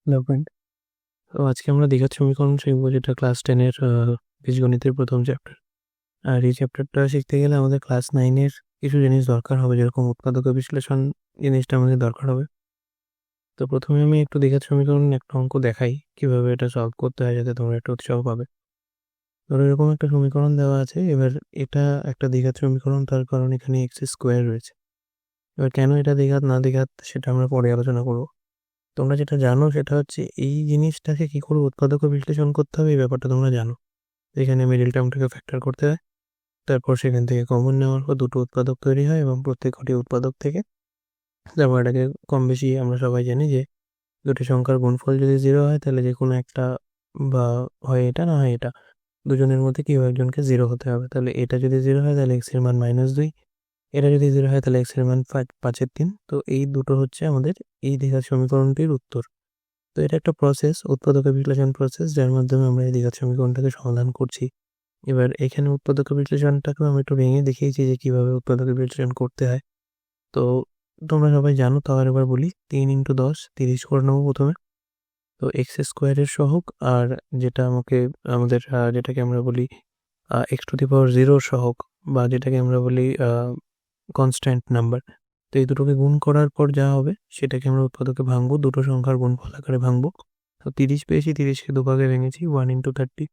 Hello friend. তো আজকে আমরা দ্বিঘাত সমীকরণ শিখব, যেটা ক্লাস 10 এর বীজগণিতের প্রথম চ্যাপ্টার। আর এই চ্যাপ্টারটা শিখতে গেলে আমাদের ক্লাস 9 এর কিছু জিনিস দরকার হবে, যেরকম উৎপাদক বিশ্লেষণ জিনিসটা আমাদের দরকার হবে। তো প্রথমে আমি একটু দ্বিঘাত সমীকরণ একটা অঙ্ক দেখাই কিভাবে এটা সলভ করতে হয়, যাতে তোমরা একটা উৎসাহ পাবে। ধরো এরকম একটা সমীকরণ দেওয়া আছে, এবার এটা একটা দ্বিঘাত সমীকরণ, তার কারণ এখানে এক্স স্কোয়ার রয়েছে। এবার কেন এটা দ্বিঘাত না দ্বিঘাত সেটা আমরা পরে আলোচনা করবো। তোমরা যেটা জানো সেটা হচ্ছে এই জিনিসটাকে কি করে উৎপাদক বিশ্লেষণ করতে হবে, এই ব্যাপারটা তোমরা জানো। এখানে মিডিল টার্মটাকে ফ্যাক্টর করতে হয়, তারপর সেখান থেকে কমন নেওয়ার পর দুটো উৎপাদক তৈরি হয় এবং প্রত্যেকটি উৎপাদক থেকে তারপর এটাকে কম বেশি আমরা সবাই জানি যে দুটি সংখ্যার গুণফল যদি 0 হয় তাহলে যে কোনো একটা বা হয় এটা না হয় এটা, দুজনের মধ্যে কেউ একজনকে 0 হতে হবে। তাহলে এটা যদি 0 হয় তাহলে এক্স এর মান -2, এটা যদি 0 হয় তাহলে এক্স এর মান 5/3। তো এই দুটো হচ্ছে আমাদের এই দ্বিঘাত সমীকরণটির উত্তর। তো এটা একটা প্রসেস, উৎপাদক বিশ্লেষণ প্রসেস, যার মাধ্যমে আমরা এই দ্বিঘাত সমীকরণটাকে সমাধান করছি। এবার এখানে উৎপাদক বিশ্লেষণটাকে আমি একটু ভেঙে দেখিয়েছি যে কিভাবে উৎপাদক বিশ্লেষণ করতে হয়। তো তোমরা সবাই জানো, তাও আরেকবার বলি। 3 × 10 30 করে নেবো প্রথমে। তো এক্স স্কোয়ারের সহগ আর যেটা আমাদের যেটাকে আমরা বলি x⁴ সহগ, বা যেটাকে আমরা বলি কনস্ট্যান্ট নাম্বার। তো এই দুটোকে গুণ করার পর যা হবে সেটাকে আমরা উৎপাদকে ভাঙবো, দুটো সংখ্যার গুণফল আকারে ভাঙবো। তো 30 পেয়েছি, 30কে দুভাগে ভেঙেছি, 1 × 30,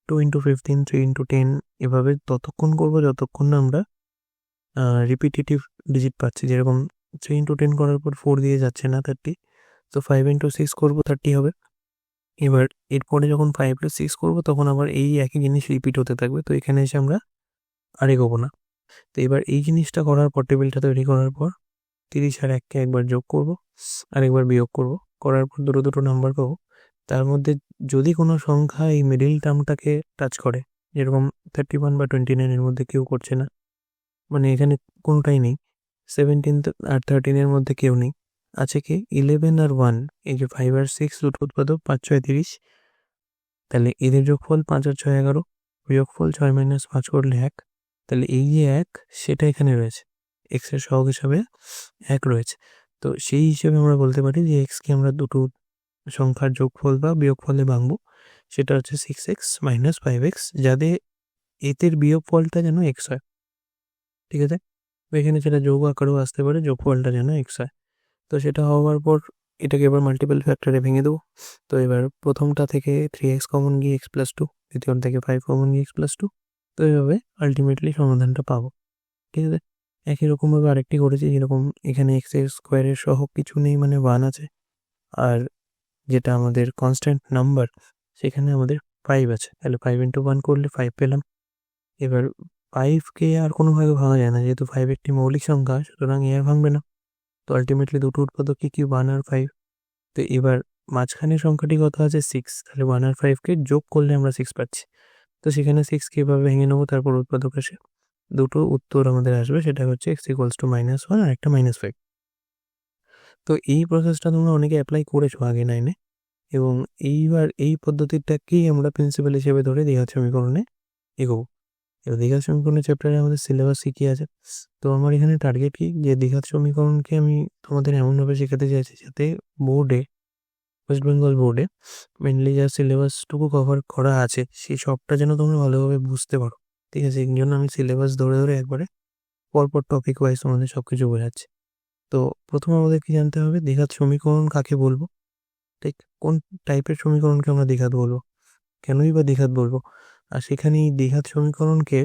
2 × 15, 3 × 10, এভাবে ততক্ষণ করবো যতক্ষণ না আমরা রিপিটেটিভ ডিজিট পাচ্ছি। যেরকম 3 × 10 করার পর 4 দিয়ে যাচ্ছে না 30, তো 5 × 6 করবো, 30 হবে। এবার এরপরে যখন 5 + 6 করবো তখন আবার এই একই জিনিস রিপিট হতে থাকবে। তো এখানে এসে আমরা আর এগোবো না। তো এবার এই জিনিসটা করার পর, টেবিলটা তৈরি করার পর 30 আর 1কে একবার যোগ করব, আরেকবার বিয়োগ করব, করার পর দুটো দুটো নাম্বার পাবো। তার মধ্যে যদি কোনো সংখ্যা এই মিডিল টার্মটাকে টাচ করে, যেরকম 31 বা 29 এর মধ্যে কেউ করছে না, মানে এখানে কোনোটাই নেই। 17 আর 13 এর মধ্যে কেউ নেই, আছে কি 11 আর 1, এই যে 5 আর 6 দুটো উৎপাদক, 5 6 30। তাহলে এদের যোগফল 5 আর 6 11, বিয়োগফল 6 - 5 করলে 1। তাহলে এই যে 1, সেটা এখানে রয়েছে, এক্স এর সহগ হিসাবে 1 রয়েছে। তো সেই হিসেবে আমরা বলতে পারি যে এক্সকে আমরা দুটো সংখ্যার যোগফল বা বিয়োগফলে ভাঙবো, সেটা হচ্ছে 6x - 5x, যাতে এদের বিয়োগফলটা যেন এক্স হয়। ঠিক আছে, এখানে সেটা যোগ আকারেও আসতে পারে, যোগফলটা যেন এক্স হয়। তো সেটা হওয়ার পর এটাকে এবার মাল্টিপল ফ্যাক্টরে ভেঙে দেবো। তো এবার প্রথমটা থেকে 3x কমন গিয়ে x+2, দ্বিতীয় থেকে 5 কমন গিয়ে x+2। তো এইভাবে আলটিমেটলি সমাধানটা পাবো। ঠিক আছে, একই রকমভাবে আরেকটি করেছি, যেরকম এখানে এক্স এর স্কোয়ারের সহগ কিছু নেই, মানে 1 আছে, আর যেটা আমাদের কনস্ট্যান্ট নাম্বার সেখানে আমাদের 5 আছে। তাহলে 5 × 1 করলে 5 পেলাম। এবার 5কে আর কোনোভাবে ভাঙা যায় না, যেহেতু 5 একটি মৌলিক সংখ্যা, সুতরাং এ আর ভাঙবে না। তো আলটিমেটলি দুটো উৎপাদক কি 1 আর 5। তো এবার মাঝখানের সংখ্যাটি কত আছে 6, তাহলে 1 আর 5কে যোগ করলে আমরা 6 পাচ্ছি। তো সেখানে 6কে এভাবে ভেঙে নেবো, তারপর উৎপাদক আসে, দুটো উত্তর আমাদের আসবে, সেটা হচ্ছে x = -1 আর একটা -5। তো এই প্রসেসটা তোমরা অনেকে অ্যাপ্লাই করেছো আগে 9-এ, এবং এইবার এই পদ্ধতিটাকেই আমরা প্রিন্সিপাল হিসেবে ধরে দ্বিঘাত সমীকরণে এগোবো। এবার দ্বিঘাত সমীকরণের চ্যাপ্টারে আমাদের সিলেবাস কি আছে। তো আমার এখানে টার্গেট কি, যে দ্বিঘাত সমীকরণকে আমি তোমাদের এমনভাবে শেখাতে চাইছি যাতে বোর্ডে, ওয়েস্ট বেঙ্গল বোর্ডে মেনলি যা সিলেবাসটুকু কভার করা আছে সেই সবটা যেন তোমরা ভালোভাবে বুঝতে পারো। ঠিক আছে, এই জন্য আমি সিলেবাস ধরে ধরে একবারে পরপর টপিক ওয়াইজ তোমাদের সব কিছু বোঝাচ্ছি। তো প্রথমে আমাদের কি জানতে হবে, দ্বিঘাত সমীকরণ কাকে বলবো, ঠিক কোন টাইপের সমীকরণকে আমরা দ্বিঘাত বলবো, কেনই বা দ্বিঘাত বলবো। আর সেখানে এই দ্বিঘাত সমীকরণকে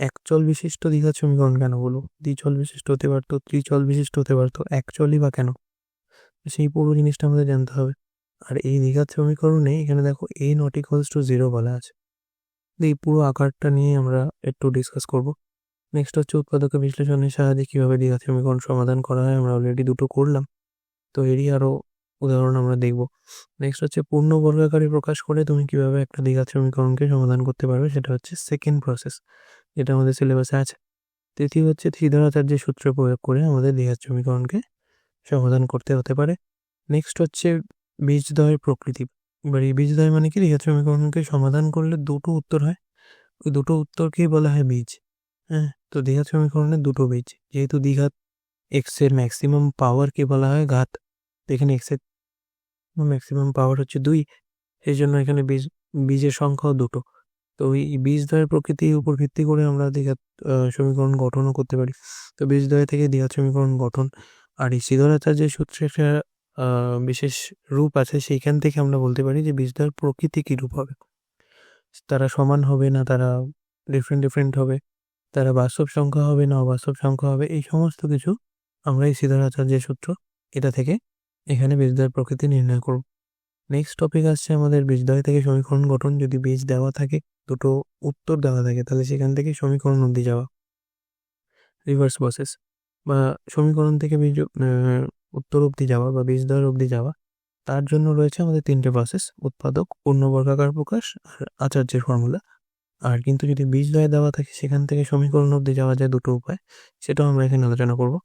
একচল বিশিষ্ট দ্বিঘাত সমীকরণ কেন বলবো, দ্বিচল বিশিষ্ট হতে পারতো, ত্রিচল বিশিষ্ট হতে পারতো, একচলই বা কেন, সেই পুরো জিনিসটা আমাদের জানতে হবে। আর এই দ্বিঘাত সমীকরণে এখানে দেখো a ≠ 0 বলা আছে। এই পুরো আকারটা নিয়ে আমরা একটু ডিসকাস করব। নেক্সট হচ্ছে উৎপাদক বিশ্লেষণের সাহায্যে কিভাবে দ্বিঘাত সমীকরণ সমাধান করা হয়, আমরা অলরেডি দুটো করলাম, তো এরই আরও উদাহরণ আমরা দেখব। নেক্সট হচ্ছে পূর্ণ বর্গাকারে প্রকাশ করে তুমি কিভাবে একটা দ্বিঘাত সমীকরণকে সমাধান করতে পারবে, সেটা হচ্ছে সেকেন্ড প্রসেস, যেটা আমাদের সিলেবাসে আছে। তৃতীয় হচ্ছে থিদারাচার্যের সূত্র প্রয়োগ করে আমাদের দ্বিঘাত সমীকরণকে সমাধান করতে হতে পারে। নেক্সট হচ্ছে বীজদ্বয়ের প্রকৃতি। এবার এই বীজদ্বয় মানে কি, দ্বিঘাত সমীকরণকে সমাধান করলে দুটো উত্তর হয়, ওই দুটো উত্তরকেই বলা হয় বীজ। হ্যাঁ, তো দ্বিঘাত সমীকরণের দুটো বীজ, যেহেতু দ্বিঘাত এক্স এর ম্যাক্সিমাম পাওয়ারকে বলা হয় ঘাত, এখানে এক্স এর ম্যাক্সিমাম পাওয়ার হচ্ছে 2, সেই জন্য এখানে বীজের সংখ্যাও 2টো। তো এই বীজদ্বয়ের প্রকৃতির উপর ভিত্তি করে আমরা দ্বিঘাত সমীকরণ গঠনও করতে পারি। তো বীজদ্বয় থেকে দ্বিঘাত সমীকরণ গঠন, আর এই শ্রীধরাচার্যের সূত্রে একটা বিশেষ রূপ আছে, সেইখান থেকে আমরা বলতে পারি যে বীজদ্বয়ের প্রকৃতি কী রূপ হবে। তারা সমান হবে না তারা ডিফারেন্ট হবে, তারা বাস্তব সংখ্যা হবে না অবাস্তব সংখ্যা হবে, এই সমস্ত কিছু আমরা এই শ্রীধরাচার্যের সূত্র এটা থেকে এখানে বীজদ্বয়ের প্রকৃতি নির্ণয় করব। নেক্সট টপিক আসছে আমাদের বীজদ্বয় থেকে সমীকরণ গঠন। যদি বীজ দেওয়া থাকে, দুটো উত্তর দেওয়া থাকে, তাহলে সেখান থেকে সমীকরণ অবধি যাওয়া, রিভার্স প্রসেস, বা সমীকরণ থেকে বীজ উত্তর অবধি যাওয়া বা বীজদ্বয় অবধি যাওয়া, তার জন্য রয়েছে আমাদের 3টে প্রসেস: উৎপাদক, পূর্ণবর্গাকার প্রকাশ আর আচার্যের ফর্মুলা। আর কিন্তু যদি বীজদ্বয় দেওয়া থাকে, সেখান থেকে সমীকরণ অবধি যাওয়া যায় দুটো উপায়, সেটাও আমরা এখানে আলোচনা করব।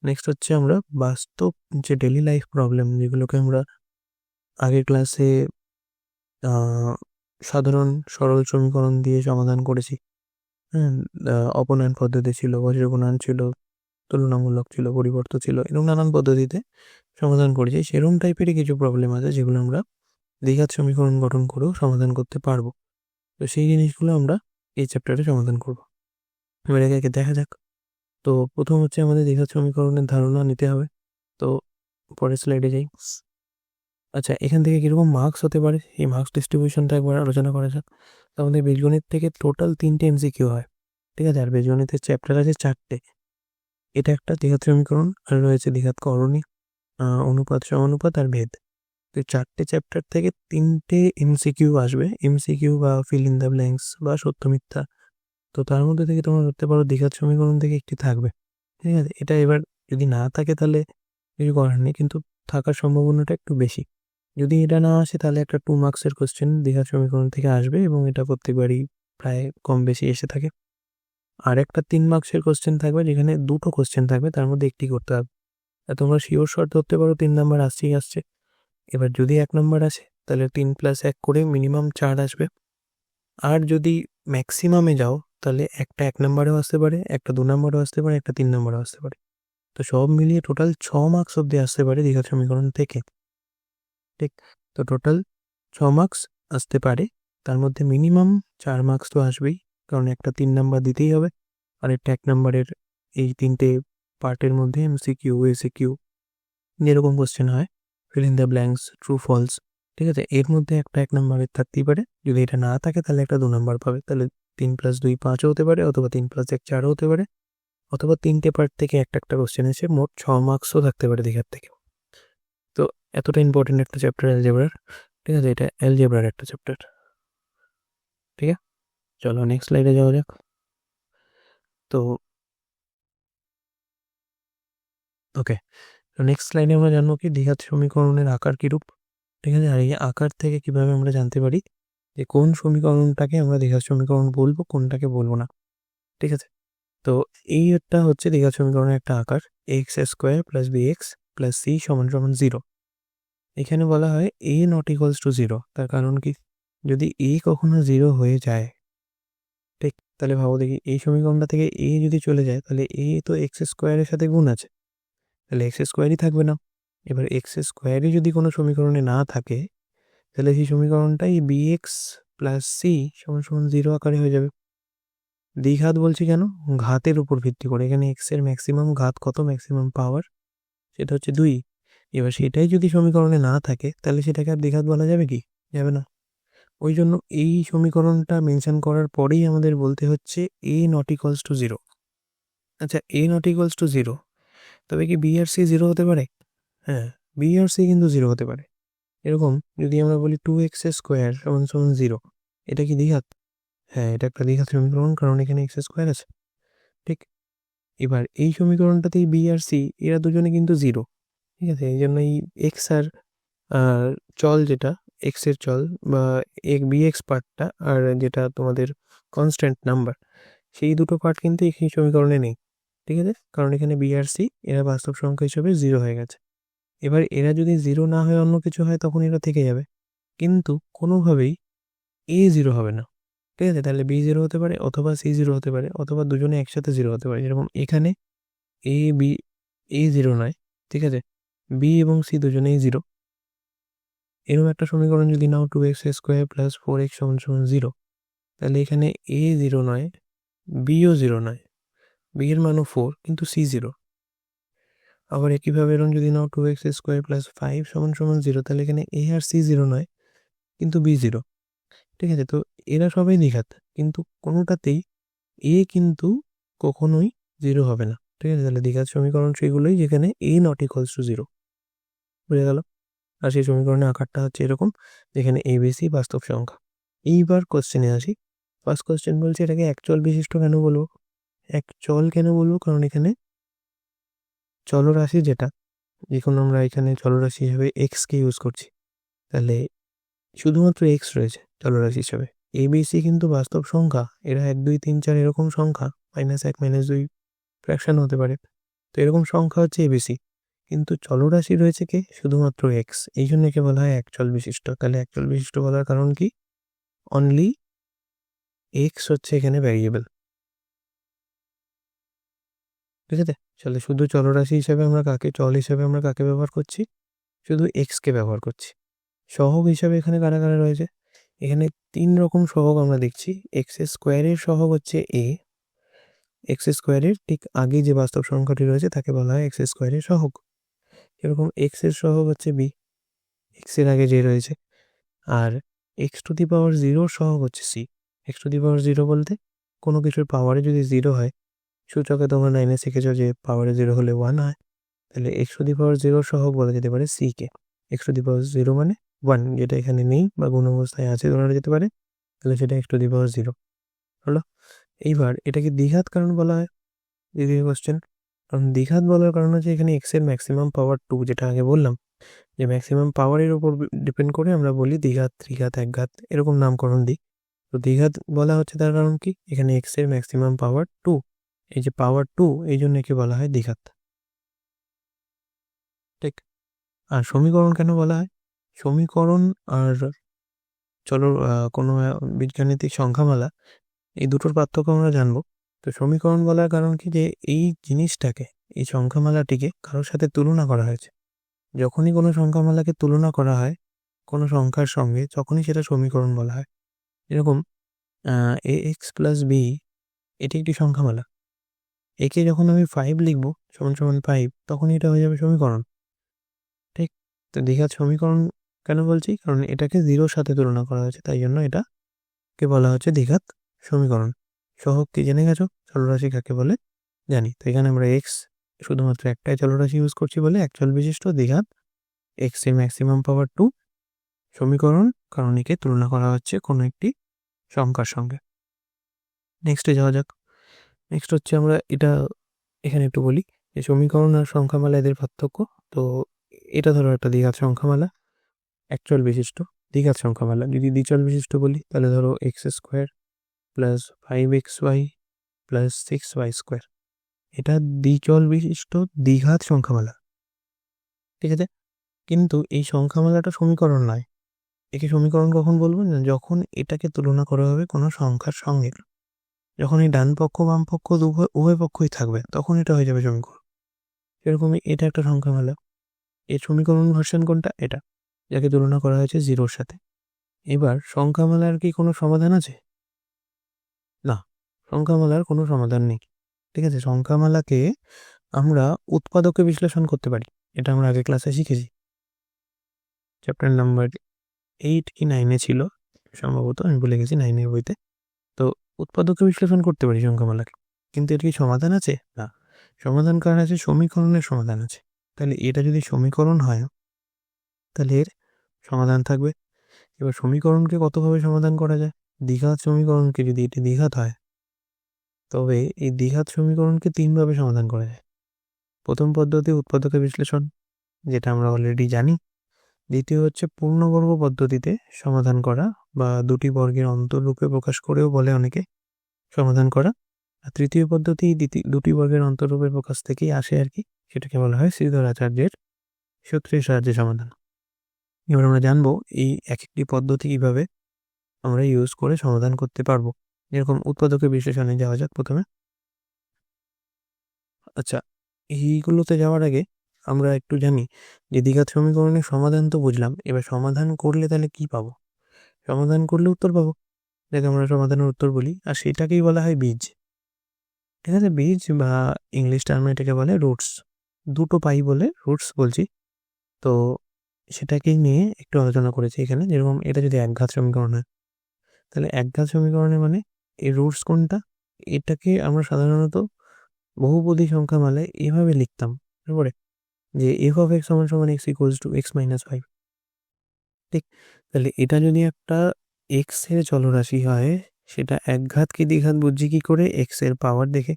নেক্সট হচ্ছে আমরা বাস্তব যে ডেলি লাইফ প্রবলেম, যেগুলোকে আমরা আগের ক্লাসে সাধারণ সরল সমীকরণ দিয়ে সমাধান করেছি। অপনয়ন পদ্ধতি ছিল, বজ্রগুণন ছিল, তুলনামূলক ছিল, পরিবর্ত ছিল, এরকম নানান পদ্ধতিতে সমাধান করেছি। সেরকম টাইপেরই কিছু প্রবলেম আছে যেগুলো আমরা দ্বিঘাত সমীকরণ গঠন করেও সমাধান করতে পারবো। তো সেই জিনিসগুলো আমরা এই চ্যাপ্টারে সমাধান করব। এবার একে দেখা যাক। তো প্রথম হচ্ছে আমাদের দ্বিঘাত সমীকরণের ধারণা নিতে হবে। তো পরের স্লাইডে যাই। আচ্ছা, এখান থেকে কীরকম মার্কস হতে পারে, এই মার্কস ডিস্ট্রিবিউশনটা একবার আলোচনা করা যাক। তো আমাদের বীজগণিত থেকে টোটাল 3টে এমসিকিউ হয়, ঠিক আছে? আর বীজগণিতের চ্যাপ্টার আছে 4টে। এটা একটা দ্বিঘাত সমীকরণ, আর রয়েছে দ্বিঘাত করণী, অনুপাত, সমানুপাত আর ভেদ। তো 4টে চ্যাপ্টার থেকে 3টে এমসিকিউ আসবে, এমসিকিউ বা ফিল ইন দ্য ব্ল্যাঙ্কস বা সত্য মিথ্যা। তো তার মধ্যে থেকে তোমরা ধরতে পারো দ্বিঘাত সমীকরণ থেকে একটি থাকবে, ঠিক আছে? এটা এবার যদি না থাকে তাহলে কিছু করার নেই, কিন্তু থাকার সম্ভাবনাটা একটু বেশি। যদি এটা না আসে তাহলে একটা 2 মার্কসের কোশ্চেন দ্বিঘাত সমীকরণ থেকে আসবে, এবং এটা প্রত্যেকবারই প্রায় কম বেশি এসে থাকে। আর একটা 3 মার্কসের কোশ্চেন থাকবে, যেখানে 2টো কোশ্চেন থাকবে, তার মধ্যে একটি করতে হবে। তোমরা শিওর শর্ট ধরতে পারো 3 নাম্বার আসছেই আসছে। এবার যদি 1 নাম্বার আসে তাহলে 3 + 1 করে মিনিমাম 4 আসবে। আর যদি ম্যাক্সিমামে যাও তাহলে একটা 1 নাম্বারেও আসতে পারে, একটা 2 নাম্বারেও আসতে পারে, একটা 3 নাম্বারেও আসতে পারে। তো সব মিলিয়ে টোটাল 6 মার্কস অবধি আসতে পারে দ্বিঘাত সমীকরণ থেকে, ঠিক? তো টোটাল 6 মার্কস আসতে পারে, তার মধ্যে মিনিমাম 4 মার্কস তো আসবেই, কারণ একটা 3 নাম্বার দিতেই হবে, আর একটা 1 নাম্বারের। এই 3টে পার্টের মধ্যে এমসিকিউ, এসিকিউ যেরকম কোশ্চেন হয়, fill in the blanks, true false, ঠিক আছে? এর মধ্যে একটা 1 নাম্বারের থাকতেই পারে। যদি এটা না থাকে তাহলে একটা 2 নাম্বার পাবে, তাহলে 3 + 2 5ও হতে পারে, অথবা 3 + 1 4ও হতে পারে, অথবা 3টে পার্ট থেকে একটা কোশ্চেন এসে মোট 6 মার্কসও থাকতে পারে দীঘার থেকে। তো এতটা ইম্পর্টেন্ট একটা চ্যাপ্টার অ্যালজেব্রার, ঠিক আছে? এটা অ্যালজেব্রার একটা চ্যাপ্টার, ঠিক আছে? চলো নেক্সট স্লাইডে যাওয়া যাক। তো ওকে, তো নেক্সট স্লাইডে আমরা জানবো কি দ্বিঘাত সমীকরণের আকার কীরূপ, ঠিক আছে? আর এই আকার থেকে কিভাবে আমরা জানতে পারি যে কোন সমীকরণটাকে আমরা দ্বিঘাত সমীকরণ বলবো, কোনটাকে বলবো না, ঠিক আছে? তো এইটা হচ্ছে দ্বিঘাত সমীকরণের একটা আকার, x² + bx + c = 0। এখানে বলা হয় a not equals to 0। তার কারণ কি? যদি a কখনো 0 হয়ে যায়, ঠিক, তাহলে ভাবো দেখি, এই সমীকরণটা থেকে a যদি চলে যায়, তাহলে a তো x² এর সাথে গুণ আছে, তাহলে x² থাকবে না। এবার x² যদি কোনো সমীকরণে না থাকে, তাহলে সেই সমীকরণটাই bx + c = 0 আকারে হয়ে যাবে। দ্বিঘাত বলছি কেন? ঘাতের উপর ভিত্তি করে। এখানে x এর ম্যাক্সিমাম ঘাত কত, ম্যাক্সিমাম পাওয়ার, সেটা হচ্ছে 2। এবার সেটাই যদি সমীকরণে না থাকে, তাহলে সেটাকে আর দ্বিঘাত বলা যাবে কি? যাবে না। ওই জন্য এই সমীকরণটা মেনশন করার পরেই আমাদের বলতে হচ্ছে a not equals to 0। আচ্ছা, a not equals to 0, তবে কি b আর c 0 হতে পারে? হ্যাঁ, b আর c কিন্তু 0 হতে পারে। এরকম যদি আমরা বলি 2x² = 0, এটা কি দ্বিঘাত? হ্যাঁ, এটা একটা দ্বিঘাত সমীকরণ, কারণ এখানে x² আছে, ঠিক? এবার এই সমীকরণটাতেই b আর c এরা দুজনে কিন্তু 0, ঠিক আছে? এই জন্য এই x আর চল, যেটা x এর চল বা bx পার্টটা, আর যেটা তোমাদের কনস্ট্যান্ট নাম্বার, সেই দুটো পার্ট কিন্তু এই সমীকরণে নেই, ঠিক আছে? কারণ এখানে b আর c এরা বাস্তব সংখ্যা হিসেবে 0 হয়ে গেছে। এবার এরা যদি 0 না হয়ে অন্য কিছু হয়, তখন এরা থেকে যাবে, কিন্তু কোনোভাবেই a 0 হবে না, ঠিক আছে? তাহলে b 0 হতে পারে, অথবা c 0 হতে পারে, অথবা দুজনে একসাথে 0 হতে পারে। যেরকম এখানে a 0 নয়, ঠিক আছে? b এবং c দুজনেই 0, এরকম একটা সমীকরণ যদি নাও 2x² + 4x = 0, তাহলে এখানে a 0 নয়, bও 0 নয়, b এর মানও 4 কিন্তু c 0। আবার একইভাবে এরকম যদি নাও 2x² + 5 = 0, তাহলে এখানে a আর c 0 নয় কিন্তু b 0। ঠিক আছে, তো এরা সবাই দ্বিঘাত, কিন্তু কোনোটাতেই a কিন্তু কখনোই 0 হবে না। ঠিক আছে, তাহলে দ্বিঘাত সমীকরণ সেগুলোই যেখানে a ≠ 0। বুঝে গেল? আর সেই সমীকরণের আকারটা হচ্ছে এরকম, যেখানে a b c বাস্তব সংখ্যা। এইবার কোশ্চেনে আসি। ফার্স্ট কোশ্চেন বলছে এটাকে একচল বিশিষ্ট কেন বলবো? একচল কেন বলবো? কারণ এখানে চলরাশি যেটা, যখন আমরা এখানে চলরাশি হিসেবে কে ইউজ করছি, তাহলে শুধুমাত্র এক্স রয়েছে চলরাশি হিসেবে। এ বি সি কিন্তু বাস্তব সংখ্যা, এরা 1 2 3 4 এরকম সংখ্যা, -1 -2 ফ্র্যাকশন হতে পারে। তো এরকম সংখ্যা হচ্ছে এবিসি, কিন্তু চলরাশি রয়েছে কে? শুধুমাত্র এক্স। এই জন্য একে বলা হয় একচল বিশিষ্ট। তাহলে একচল বিশিষ্ট বলার কারণ কি? অনলি এক্স হচ্ছে এখানে ভ্যারিয়েবল। ঠিক আছে, তাহলে শুধু চলরাশি হিসেবে আমরা কাকে, চল হিসেবে আমরা কাকে ব্যবহার করছি? শুধু এক্সকে ব্যবহার করছি। সহগ হিসাবে এখানে কারা কারা রয়েছে? এখানে 3 রকম সহগ আমরা দেখছি। x² সহগ হচ্ছে a, x² ঠিক আগে যে বাস্তব সংখ্যাটি রয়েছে তাকে বলা হয় x² সহগ। এরকম x এর সহগ হচ্ছে b, x এর আগে যে রয়েছে। আর x⁻0 সহগ হচ্ছে c। x⁻0 বলতে কোনো কিছুর পাওয়ারে যদি 0 হয়, সূচকে তোমরা 9 শিখেছ যে পাওয়ারে 0 হলে 1 হয়, তাহলে x⁻0 সহগ বলা যেতে পারে c কে। x⁻0 মানে 1, যেটা এখানে নেই বা গুণ অবস্থায় আছে ধরা যেতে পারে, তাহলে সেটা x⁻0 হলো। এইবার এটাকে দ্বিঘাত কারণ বলা হয়, দ্বিতীয় কোশ্চেন। কারণ দ্বিঘাত বলার কারণ হচ্ছে এখানে x এর ম্যাক্সিমাম পাওয়ার 2, যেটা আগে বললাম যে ম্যাক্সিমাম পাওয়ারের উপর ডিপেন্ড করে আমরা বলি দ্বিঘাত, ত্রিঘাত, একঘাত এরকম নামকরণ দিই। তো দ্বিঘাত বলা হচ্ছে তার কারণ কি? এখানে x এর ম্যাক্সিমাম পাওয়ার 2, এই যে পাওয়ার 2, এই জন্য একে বলা হয় দ্বিঘাত। ঠিক। আর সমীকরণ কেন বলা হয়? সমীকরণ আর চলো কোনো বীজগাণিতিক সংখ্যামালা, এই দুটোর পার্থক্য আমরা জানবো। তো সমীকরণ বলার কারণ কি? যে এই জিনিসটাকে, এই সংখ্যামালাটিকে কারোর সাথে তুলনা করা হয়েছে। যখনই কোনো সংখ্যামালাকে তুলনা করা হয় কোনো সংখ্যার সঙ্গে, তখনই সেটা সমীকরণ বলা হয়। এরকম ax + b, এটি একটি সংখ্যামালা। একে যখন আমি 5 লিখবো = 5, তখনই এটা হয়ে যাবে সমীকরণ। ঠিক। তো দ্বিঘাত সমীকরণ কেন বলছি? কারণ এটাকে 0-র সাথে তুলনা করা হয়েছে, তাই জন্য এটাকে বলা হচ্ছে দ্বিঘাত সমীকরণ। সহগ কি জেনে গেছো? চলরাশি কাকে বলে জানি। তো এখানে আমরা এক্স শুধুমাত্র একটাই চলরাশি ইউজ করছি বলে একচল বিশিষ্ট, দ্বিঘাত, এক্স এর ম্যাক্সিমাম পাওয়ার 2, সমীকরণ কারণ একে তুলনা করা হচ্ছে কোনো একটি সংখ্যার সঙ্গে। নেক্সটে যাওয়া যাক। নেক্সট হচ্ছে আমরা এটা এখানে একটু বলি যে সমীকরণ আর সংখ্যামালা এদের পার্থক্য। তো এটা ধরো একটা দ্বিঘাত সংখ্যামালা, একচল বিশিষ্ট দ্বিঘাত সংখ্যামালা। যদি দ্বিচল বিশিষ্ট বলি, তাহলে ধরো x² + 5xy + 6y², এটা দ্বিচল বিশিষ্ট দ্বিঘাত সংখ্যামালা। ঠিক আছে, কিন্তু এই সংখ্যামালাটা সমীকরণ নয়। একে সমীকরণ কখন বলবো? না, যখন এটাকে তুলনা করা হবে কোনো সংখ্যার সঙ্গে। যখন এই ডান পক্ষ বাম পক্ষ উভয় পক্ষই থাকবে, তখন এটা হয়ে যাবে সমীকরণ। সেরকমই এটা একটা সংখ্যামালা। এর সমীকরণ ভার্সন কোনটা? এটা, যাকে তুলনা করা হয়েছে 0-র সাথে। এবার সংখ্যামালার কি কোনো সমাধান আছে? না, সংখ্যামালার কোনো সমাধান নেই। ঠিক আছে, সংখ্যামালাকে আমরা উৎপাদকে বিশ্লেষণ করতে পারি। এটা আমরা আগে ক্লাসে শিখেছি, চ্যাপ্টার নাম্বার 8 কি 9-এ ছিল সম্ভবত, আমি ভুলে গেছি, 9-এর বইতে। তো উৎপাদকে বিশ্লেষণ করতে পারি সংখ্যামালাকে, কিন্তু এর কি সমাধান আছে? না, সমাধান কার আছে? সমীকরণের সমাধান আছে। তাহলে এটা যদি সমীকরণ হয়, তাহলে এর সমাধান থাকবে। এবার সমীকরণকে কতভাবে সমাধান করা যায়? দ্বিঘাত সমীকরণকে যদি এটি দ্বিঘাত হয়, তবে এই দ্বিঘাত সমীকরণকে 3 ভাবে সমাধান করা যায়। প্রথম পদ্ধতি উৎপাদকে বিশ্লেষণ, যেটা আমরা অলরেডি জানি। দ্বিতীয় হচ্ছে পূর্ণবর্গ পদ্ধতিতে সমাধান করা, বা দুটি বর্গের অন্তররূপে প্রকাশ করেও বলে অনেকে সমাধান করা। আর তৃতীয় পদ্ধতি দুটি বর্গের অন্তররূপের প্রকাশ থেকেই আসে আর কি, সেটাকে বলা হয় শ্রীধর আচার্যের সূত্রের সাহায্যে সমাধান। এবার আমরা জানবো এই এক একটি পদ্ধতি কিভাবে আমরা ইউজ করে সমাধান করতে পারবো। যেরকম উৎপাদকের বিশ্লেষণে যাওয়া যাক প্রথমে। আচ্ছা, এইগুলোতে যাওয়ার আগে আমরা একটু জানি যে দ্বিঘাত সমীকরণের সমাধান তো বুঝলাম, এবার সমাধান করলে তাহলে কি পাবো? সমাধান করলে উত্তর পাবো, যাকে আমরা সমাধানের উত্তর বলি, আর সেটাকেই বলা হয় বীজ। ঠিক আছে, বীজ বা ইংলিশ টার্মে এটাকে বলে রুটস। দুটো পাই বলে রুটস বলছি। তো সেটাকেই নিয়ে একটু আলোচনা করেছি এখানে। যেরকম এটা যদি একঘাত সমীকরণ হয়, তাহলে একঘাত সমীকরণে মানে এই রুটস কোনটা, এটাকে আমরা সাধারণত বহুপদী সংখ্যা মালে এভাবে লিখতাম, তারপরে যে এফ অফ এক্স সমান সমান x equals to x minus 5। ঠিক, তাহলে এটা যদি একটা এক্স এর চলরাশি হয়, সেটা একঘাত কি দ্বিঘাত বুঝছি কি করে? এক্স এর পাওয়ার দেখে।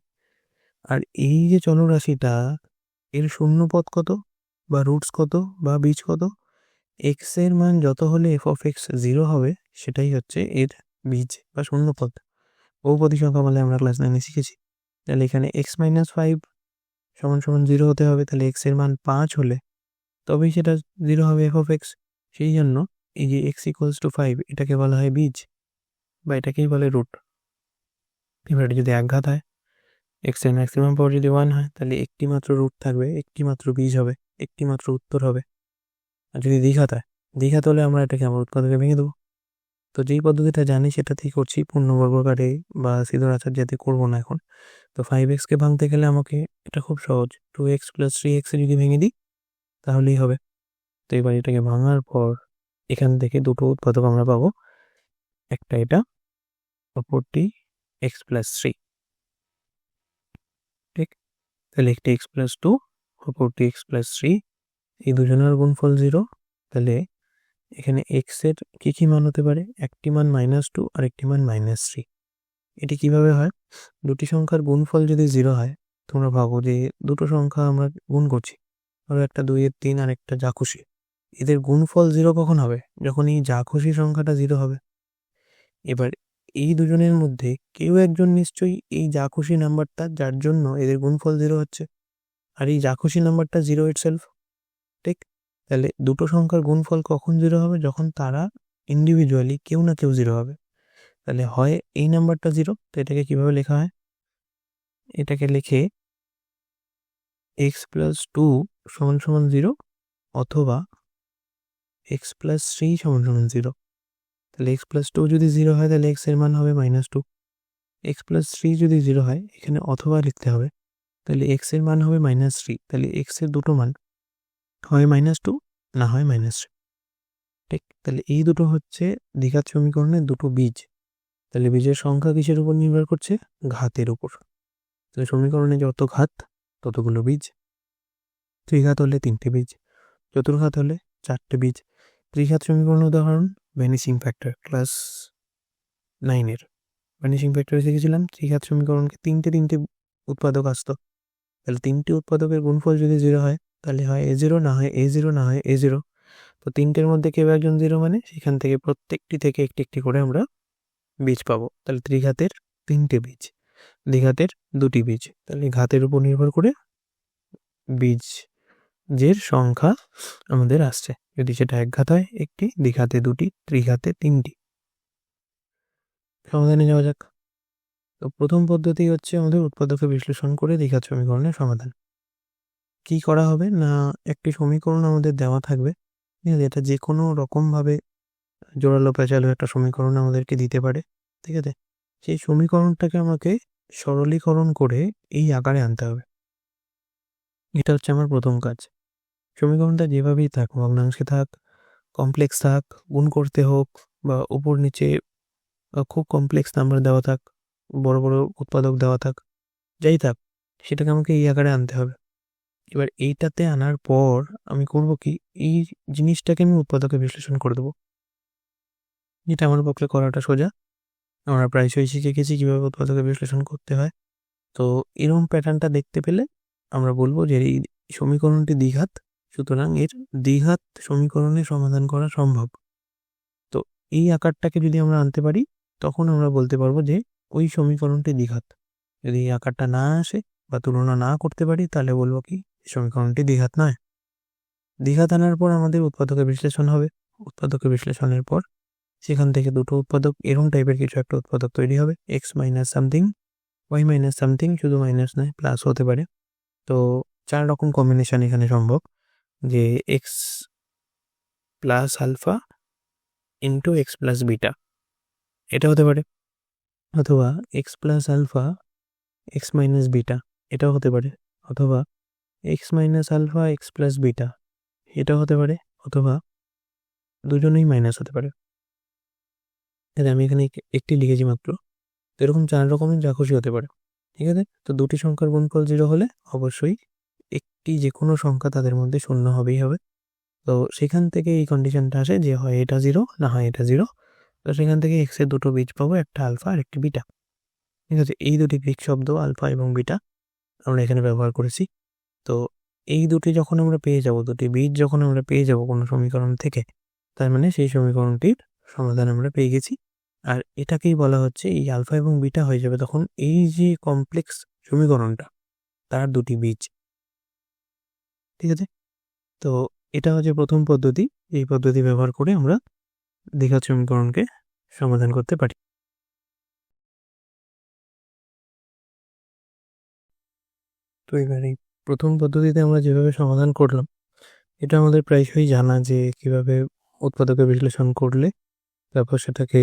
আর এই যে চলরাশিটা, এর শূন্য পদ কত বা রুটস কত বা বীজ কত? এক্স এর মান যত হলে এফ অফ এক্স 0 হবে, সেটাই হচ্ছে এর বীজ বা শূন্য পদ। বহুপদী সংখ্যা বলে আমরা ক্লাস 9-এ শিখেছি। তাহলে এখানে এক্স মাইনাস 5 সমান সমান 0 হতে হবে, তাহলে এক্স এর মান 5 হলে তবেই সেটা 0 হবে এফ অফ এক্স। সেই জন্য এই যে এক্স ইকুয়ালস টু 5, এটাকে বলা হয় বীজ বা এটাকেই বলে রুট। এবার এটা যদি একঘাত হয়, এক্স এর ম্যাক্সিমাম পাওয়ার যদি 1 হয়, তাহলে একটি মাত্র রুট থাকবে, একটি মাত্র বীজ হবে, একটি মাত্র উত্তর হবে। আর যদি দ্বিঘাত হয়, দ্বিঘাত হলে আমরা এটাকে আমার উৎপাদকে ভেঙে দেবো। তো যেই পদ্ধতিটা জানি সেটাতেই করছি, পূর্ণবর্গকারে বা সিধর আচার্যতে করবো না এখন। তো 5x-কে ভাঙতে গেলে আমাকে এটা খুব সহজ, 2x প্লাস 3x যদি ভেঙে দিই তাহলেই হবে। তো এবার এটাকে ভাঙার পর এখান থেকে দুটো উৎপাদক আমরা পাবো, একটা এটা, অপরটি এক্স প্লাস 3। ঠিক, তাহলে একটি এক্স প্লাস 2, অপরটি এক্স প্লাস 3, এই দুজনের গুণফল 0। তাহলে এখানে এক্স এর কি কি মান হতে পারে? একটি মান -2 আর একটি মান -3। এটি কিভাবে হয়? দুটি সংখ্যার গুণফল যদি 0 হয়, তোমরা ভাবো যে দুটো সংখ্যা আমরা গুণ করছি, ধরো একটা 2 এর 3 আর একটা যা খুশি, এদের গুণফল 0 কখন হবে? যখন এই যা খুশি সংখ্যাটা 0 হবে। এবার এই দুজনের মধ্যে কেউ একজন নিশ্চয়ই এই যা খুশি নাম্বারটা, যার জন্য এদের গুণফল 0 হচ্ছে, আর এই যা খুশি নাম্বারটা 0 ইটসেলফ। ঠিক, তাহলে দুটো সংখ্যার গুণফল কখন 0 হবে? যখন তারা ইন্ডিভিজুয়ালি কেউ না কেউ 0 হবে। তাহলে হয় এই নাম্বারটা 0, তো এটাকে কিভাবে লেখা হয়? এটাকে লিখে এক্স প্লাস 2 সমান সমান 0, অথবা এক্স প্লাস 3 সমান সমান 0। তাহলে এক্স প্লাস 2 যদি 0 হয়, তাহলে এক্স এর মান হবে -2। এক্স প্লাস 3 যদি 0 হয়, এখানে অথবা লিখতে হবে, তাহলে এক্স এর মান হবে -3। তাহলে এক্স এর দুটো মান হয় -2 না হয় -3। ঠিক, তাহলে এই দুটো হচ্ছে দ্বিঘাত সমীকরণের দুটো বীজ। তাহলে বীজের সংখ্যা কিসের উপর নির্ভর করছে? ঘাতের উপর। তাহলে সমীকরণে যত ঘাত ততগুলো বীজ। ত্রিঘাত হলে 3টে বীজ, চতুর্ঘাত হলে 4টে বীজ। ত্রিঘাত সমীকরণ উদাহরণ ভ্যানিশিং ফ্যাক্টর, ক্লাস 9-এর ভ্যানিশিং ফ্যাক্টরে শিখেছিলাম। ত্রিঘাত সমীকরণকে তিনটে উৎপাদক আসতো, তাহলে 3টে উৎপাদকের গুণফল যদি 0 হয়, তাহলে হয় a0, না হয় a0, না হয় a0। তো 3টের মধ্যে কেউ একজন 0 মানে সেখান থেকে প্রত্যেকটি থেকে একটি একটি করে আমরা বীজ পাবো। তাহলে ত্রিঘাতের 3টে বীজ, দ্বিঘাতের 2টি বীজ। তাহলে ঘাতের উপর নির্ভর করে বীজের সংখ্যা আমাদের আসছে। যদি সেটা একঘাত হয় একটি, দ্বিঘাতে 2টি, ত্রিঘাতে 3টি। সমাধানে যাওয়া যাক। তো প্রথম পদ্ধতি হচ্ছে আমাদের উৎপাদকে বিশ্লেষণ করে দ্বিঘাত সমীকরণের সমাধান। কি করা হবে না, একটি সমীকরণ আমাদের দেওয়া থাকবে, ঠিক আছে, এটা যে কোনো রকমভাবে জোরালো পেঁচালো একটা সমীকরণ আমাদেরকে দিতে পারে। ঠিক আছে, সেই সমীকরণটাকে আমাকে সরলীকরণ করে এই আকারে আনতে হবে। এটা হচ্ছে আমার প্রথম কাজ। সমীকরণটা যেভাবেই থাক, ভগ্নাংশে থাক, কমপ্লেক্স থাক, গুণ করতে হোক, বা উপর নিচে খুব কমপ্লেক্স নাম্বার দেওয়া থাক, বড় বড় উৎপাদক দেওয়া থাক, যাই থাক, সেটাকে আমাকে এই আকারে আনতে হবে। এবার এইটাতে আনার পর আমি করব কি, এই জিনিসটাকে আমি উৎপাদকে বিশ্লেষণ করে দেবো। যেটা আমার পক্ষে করাটা সোজা, আমরা প্রায়শই শিখে গেছি কীভাবে উৎপাদকে বিশ্লেষণ করতে হয়। তো এরকম প্যাটার্নটা দেখতে পেলে আমরা বলবো যে এই সমীকরণটি দ্বিঘাত, সুতরাং এর দ্বিঘাত সমীকরণে সমাধান করা সম্ভব। তো এই আকারটাকে যদি আমরা আনতে পারি, তখন আমরা বলতে পারবো যে ওই সমীকরণটি দ্বিঘাত। যদি এই আকারটা না আসে বা তুলনা না করতে পারি, তাহলে বলবো কি সমীকরণটি দ্বিঘাত নয়। দ্বিঘাত আনার পর আমাদের উৎপাদকের বিশ্লেষণ হবে। উৎপাদকের বিশ্লেষণের পর সেখান থেকে দুটো উৎপাদক, এরকম টাইপের কিছু একটা উৎপাদক তৈরি হবে, x minus something, y minus something, শুধু মাইনাস নয় প্লাস হতে পারে। তো 4 রকম কম্বিনেশন এখানে সম্ভব, যে x plus alpha into x plus beta, এটা হতে পারে, অথবা x plus alpha x minus beta, এটাও হতে পারে, অথবা x minus alpha x plus beta, এটাও হতে পারে, অথবা দুজনেই মাইনাস হতে পারে। আমি এখানে একটি লিখেছি মাত্র, তো এরকম 4 রকমের যা খুশি হতে পারে। ঠিক আছে, তো দুটি সংখ্যার গুণফল 0 হলে অবশ্যই একটি যে কোনো সংখ্যা তাদের মধ্যে শূন্য হবেই হবে। তো সেখান থেকে এই কন্ডিশনটা আসে যে হয় এটা 0 না হয় এটা 0। তো সেখান থেকে এক্সের দুটো বীজ পাবো, একটা আলফা আর একটি বিটা। ঠিক আছে, এই দুটি গ্রিক শব্দ আলফা এবং বিটা আমরা এখানে ব্যবহার করেছি। তো এই দুটি যখন আমরা পেয়ে যাব, দুটি বীজ যখন আমরা পেয়ে যাব কোনো সমীকরণ থেকে, তার মানে সেই সমীকরণটির সমাধান আমরা পেয়ে গেছি। আর এটাকেই বলা হচ্ছে, এই আলফা এবং বিটা হয়ে যাবে তখন এই যে কমপ্লেক্স সমীকরণটা তার দুটি বীজ। ঠিক আছে, তো এটা হচ্ছে প্রথম পদ্ধতি। এই পদ্ধতি ব্যবহার করে আমরা দ্বিঘাত সমীকরণকে সমাধান করতে পারি। তো এবার এই প্রথম পদ্ধতিতে আমরা যেভাবে সমাধান করলাম, এটা আমাদের প্রায়শই জানা যে কিভাবে উৎপাদকের বিশ্লেষণ করলে তারপর সেটাকে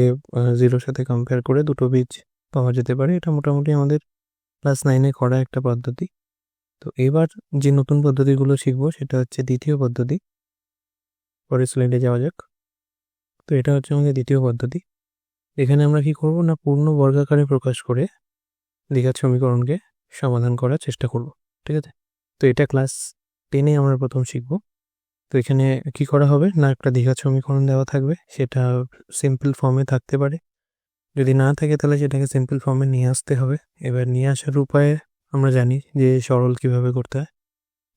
0-র সাথে কম্পেয়ার করে দুটো বীজ পাওয়া যেতে পারে। এটা মোটামুটি আমাদের ক্লাস 9-এ করা একটা পদ্ধতি। তো এবার যে নতুন পদ্ধতিগুলো শিখবো সেটা হচ্ছে দ্বিতীয় পদ্ধতি। পরের স্লাইডে যাওয়া যাক। তো এটা হচ্ছে আমাদের দ্বিতীয় পদ্ধতি। এখানে আমরা কি করব না, পূর্ণ বর্গাকারে প্রকাশ করে দ্বিঘাত সমীকরণকে সমাধান করার চেষ্টা করব। ঠিক আছে, তো এটা ক্লাস 10-এ আমরা প্রথম শিখবো। তো এখানে কি করা হবে না, একটা দ্বিঘাত সমীকরণ দেওয়া থাকবে, সেটা সিম্পল ফর্মে থাকতে পারে, যদি না থাকে তাহলে সেটাকে সিম্পল ফর্মে নিয়ে আসতে হবে। এবার নিয়ে আসার উপায়ে আমরা জানি যে সরল কিভাবে করতে হয়।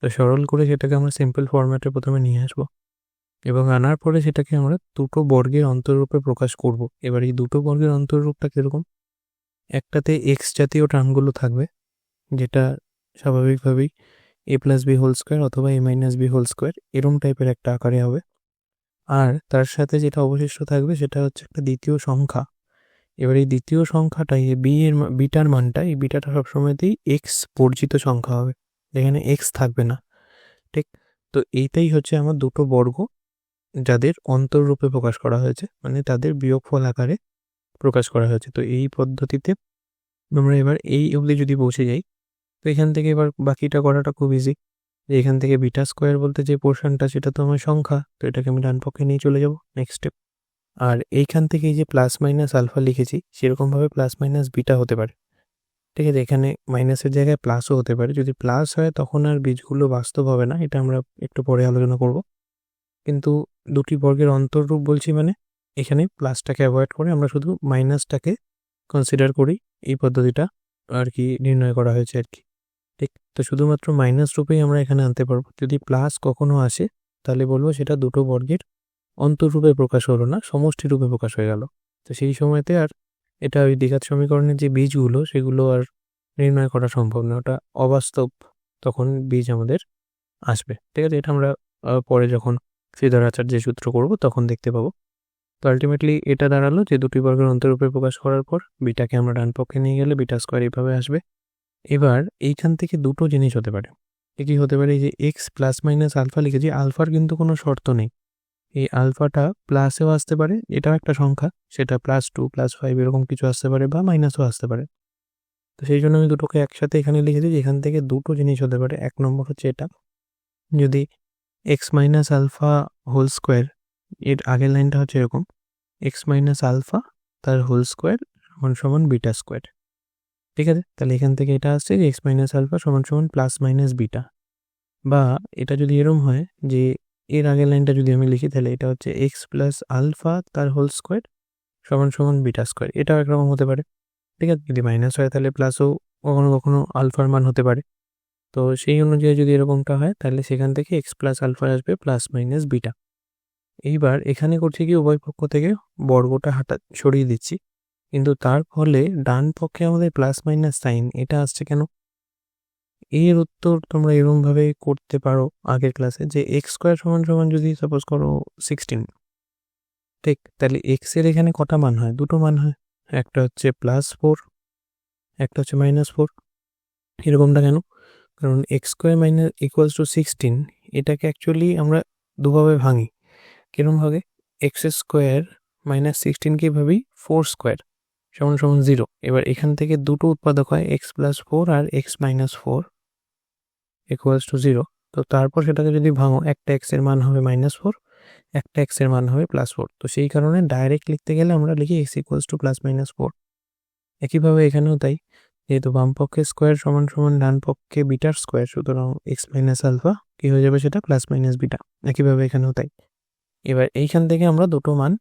তো সরল করে সেটাকে আমরা সিম্পল ফরম্যাটে প্রথমে নিয়ে আসবো, এবং আনার পরে সেটাকে আমরা দুটো বর্গের অন্তররূপে প্রকাশ করব। এবার এই দুটো বর্গের অন্তররূপটা কীরকম, একটাতে এক্স জাতীয় টার্মগুলো থাকবে, যেটা স্বাভাবিকভাবেই এ প্লাস বি হোল স্কোয়ার অথবা এ মাইনাস বি হোল স্কোয়ার এরম টাইপের একটা আকারে হবে। আর তার সাথে যেটা অবশিষ্ট থাকবে সেটা হচ্ছে একটা দ্বিতীয় সংখ্যা। এবার এই দ্বিতীয় সংখ্যাটা, এই বিটার মানটা, এই বিটাটা সবসময়তেই এক্স বর্জিত সংখ্যা হবে, যেখানে এক্স থাকবে না। ঠিক, তো এইটাই হচ্ছে আমার দুটো বর্গ যাদের অন্তররূপে প্রকাশ করা হয়েছে, মানে তাদের বিয়োগফল আকারে প্রকাশ করা হয়েছে। তো এই পদ্ধতিতে আমরা এবার এই অবধি যদি পৌঁছে যাই, তো এখান থেকে এবার বাকিটা করাটা খুব ইজি। এখান থেকে বিটা স্কোয়ার বলতে যে পোর্শনটা, সেটা তো আমার সংখ্যা, তো এটাকে আমি ডান পক্ষে নিয়ে চলে যাব নেক্সট স্টেপ। আর এইখান থেকে এই যে প্লাস মাইনাস আলফা লিখেছি, সেরকমভাবে প্লাস মাইনাস বিটা হতে পারে। ঠিক আছে, এখানে মাইনাসের জায়গায় প্লাসও হতে পারে। যদি প্লাস হয় তখন আর বীজগুলো বাস্তব হবে না, এটা আমরা একটু পরে আলোচনা করব। কিন্তু দুটি বর্গের অন্তররূপ বলছি মানে এখানে প্লাসটাকে অ্যাভয়েড করে আমরা শুধু মাইনাসটাকে কনসিডার করি, এই পদ্ধতিটা আর কি নির্ণয় করা হয়েছে আর কি। ঠিক, তো শুধুমাত্র মাইনাস রূপেই আমরা এখানে আনতে পারবো। যদি প্লাস কখনো আসে তাহলে বলবো সেটা দুটো বর্গের অন্তররূপে প্রকাশ হলো না, সমষ্টি রূপে প্রকাশ হয়ে গেল। তো সেই সময়তে আর এটা ওই দ্বিঘাত সমীকরণের যে বীজগুলো সেগুলো আর নির্ণয় করা সম্ভব না, ওটা অবাস্তব তখন বীজ আমাদের আসবে। ঠিক আছে, এটা আমরা পরে যখন ফিদার আচার যে সূত্র করব তখন দেখতে পাবো। তো আলটিমেটলি এটা দাঁড়ালো যে দুটি বর্গের অন্তররূপে প্রকাশ করার পর বিটাকে আমরা ডান পক্ষে নিয়ে গেলে বিটা স্কোয়ার এইভাবে আসবে। এবার এইখান থেকে দুটো জিনিস হতে পারে। কি হতে পারে, এই যে এক্স প্লাস মাইনাস আলফা লিখেছি, আলফার কিন্তু কোনো শর্ত নেই। এই আলফাটা প্লাসেও আসতে পারে, এটাও একটা সংখ্যা, সেটা +2 +5 এরকম কিছু আসতে পারে, বা মাইনাসও আসতে পারে। তো সেই জন্য আমি দুটোকে একসাথে এখানে লিখেছি যে এখান থেকে দুটো জিনিস হতে পারে। এক নম্বর হচ্ছে এটা, যদি x minus alpha whole square, এর আগের লাইনটা হচ্ছে এরকম, এক্স মাইনাস আলফা তার হোল স্কোয়ার সমান সমান বিটা স্কোয়ার। ঠিক আছে, তাহলে এখান থেকে এটা আসছে যে এক্স মাইনাস আলফা সমান সমান প্লাস মাইনাস বিটা। বা এটা যদি এরম হয় যে এর আগের লাইনটা যদি আমি লিখি, তাহলে এটা হচ্ছে এক্স প্লাস আলফা তার হোল স্কোয়ার সমান সমান বিটা স্কোয়ার, এটাও একরকম হতে পারে। ঠিক আছে, যদি মাইনাস হয় তাহলে প্লাসও কখনো কখনো আলফার মান হতে পারে। তো সেই অনুযায়ী যদি এরকমটা হয় তাহলে সেখান থেকে এক্স প্লাস আলফা আসবে প্লাস মাইনাস বিটা। এইবার এখানে করছি কি, উভয় পক্ষ থেকে বর্গটা সরিয়ে দিচ্ছি, কিন্তু তার ফলে ডান পক্ষে আমাদের প্লাস মাইনাস সাইন এটা আসছে কেন। এর উত্তর তোমরা এরকমভাবে করতে পারো আগের ক্লাসে, যে এক্স স্কোয়ার সমান সমান যদি সাপোজ করো 16, ঠিক, তাহলে এক্স এর এখানে কটা মান হয়, দুটো মান হয়, একটা হচ্ছে +4, একটা হচ্ছে -4। এরকমটা কেন, কারণ x square minus equals to 16 এটাকে অ্যাকচুয়ালি আমরা দুভাবে ভাঙি। কিরমভাবে? এক্স স্কোয়ার মাইনাস 16কে ভাবি 4 স্কোয়ার সমান সমান 0। এবার এখান থেকে দুটো উৎপাদক হয় এক্স প্লাস 4 আর এক্স মাইনাস 4 ইকুয়ালস টু 0। তো তারপর সেটাকে যদি ভাঙো, একটা এক্সের মান হবে -4, একটা এক্সের মান হবে +4। তো সেই কারণে ডাইরেক্ট লিখতে গেলে আমরা লিখি এক্স ইকুয়ালস টু +-4। একইভাবে এখানেও তাই, যেহেতু বাম পক্ষে স্কোয়ার সমান সমান ডান পক্ষে বিটার স্কোয়ার, সুতরাং এক্স মাইনাস আলফা কী হয়ে যাবে সেটা +- বিটা। একইভাবে এখানেও তাই। এবার এইখান থেকে আমরা দুটো মান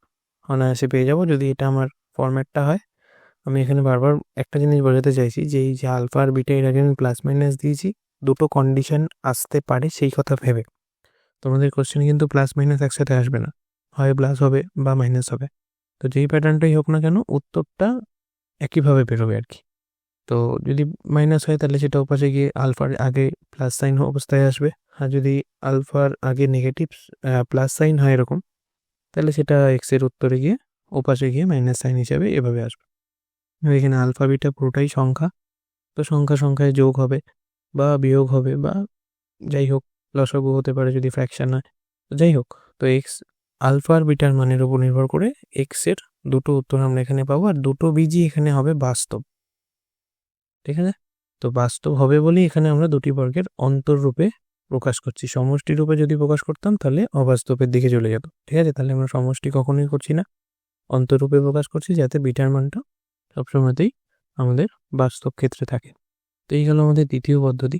অনায়াসে পেয়ে যাব যদি এটা আমার ফরম্যাটটা হয়। আমি এখানে বারবার একটা জিনিস বোঝাতে চাইছি যে এই যে আলফা আর বিটা এর আগে আমি প্লাস মাইনাস দিয়েছি, দুটো কন্ডিশন আসতে পারে সেই কথা ভেবে। তোমাদের কোশ্চেনে কিন্তু প্লাস মাইনাস একসাথে আসবে না, হয় প্লাস হবে বা মাইনাস হবে। তো যেই প্যাটার্নটাই হোক না কেন উত্তরটা একইভাবে বেরোবে আর কি। তো যদি মাইনাস হয় তাহলে সেটা ওপাশে গিয়ে আলফার আগে প্লাস সাইন অবস্থায় আসবে, আর যদি আলফার আগে নেগেটিভ প্লাস সাইন হয় এরকম, তাহলে সেটা এক্সের উত্তরে গিয়ে ওপাশে গিয়ে মাইনাস সাইন হিসাবে এভাবে আসবে। এখানে আলফা বিটা পুরোটাই সংখ্যা, তো সংখ্যা সংখ্যায় যোগ হবে বা বিয়োগ হবে বা যাই হোক, লসাগু হতে পারে যদি ফ্র্যাকশন হয়। যাই হোক, তো এক্স আলফা আর বিটার মানের উপর নির্ভর করে এক্সের দুটো উত্তর আমরা এখানে পাবো, আর দুটো বীজই এখানে হবে বাস্তব। ঠিক আছে, তো বাস্তব হবে বলেই এখানে আমরা দুটি বর্গের অন্তররূপে প্রকাশ করছি। সমষ্টি রূপে যদি প্রকাশ করতাম তাহলে অবাস্তবের দিকে চলে যেত। ঠিক আছে, তাহলে আমরা সমষ্টি কখনোই করছি না, অন্তররূপে প্রকাশ করছি, যাতে বিটার মানটা সবসময়তেই আমাদের বাস্তব ক্ষেত্রে থাকে। তো এই গেল আমাদের দ্বিতীয় পদ্ধতি।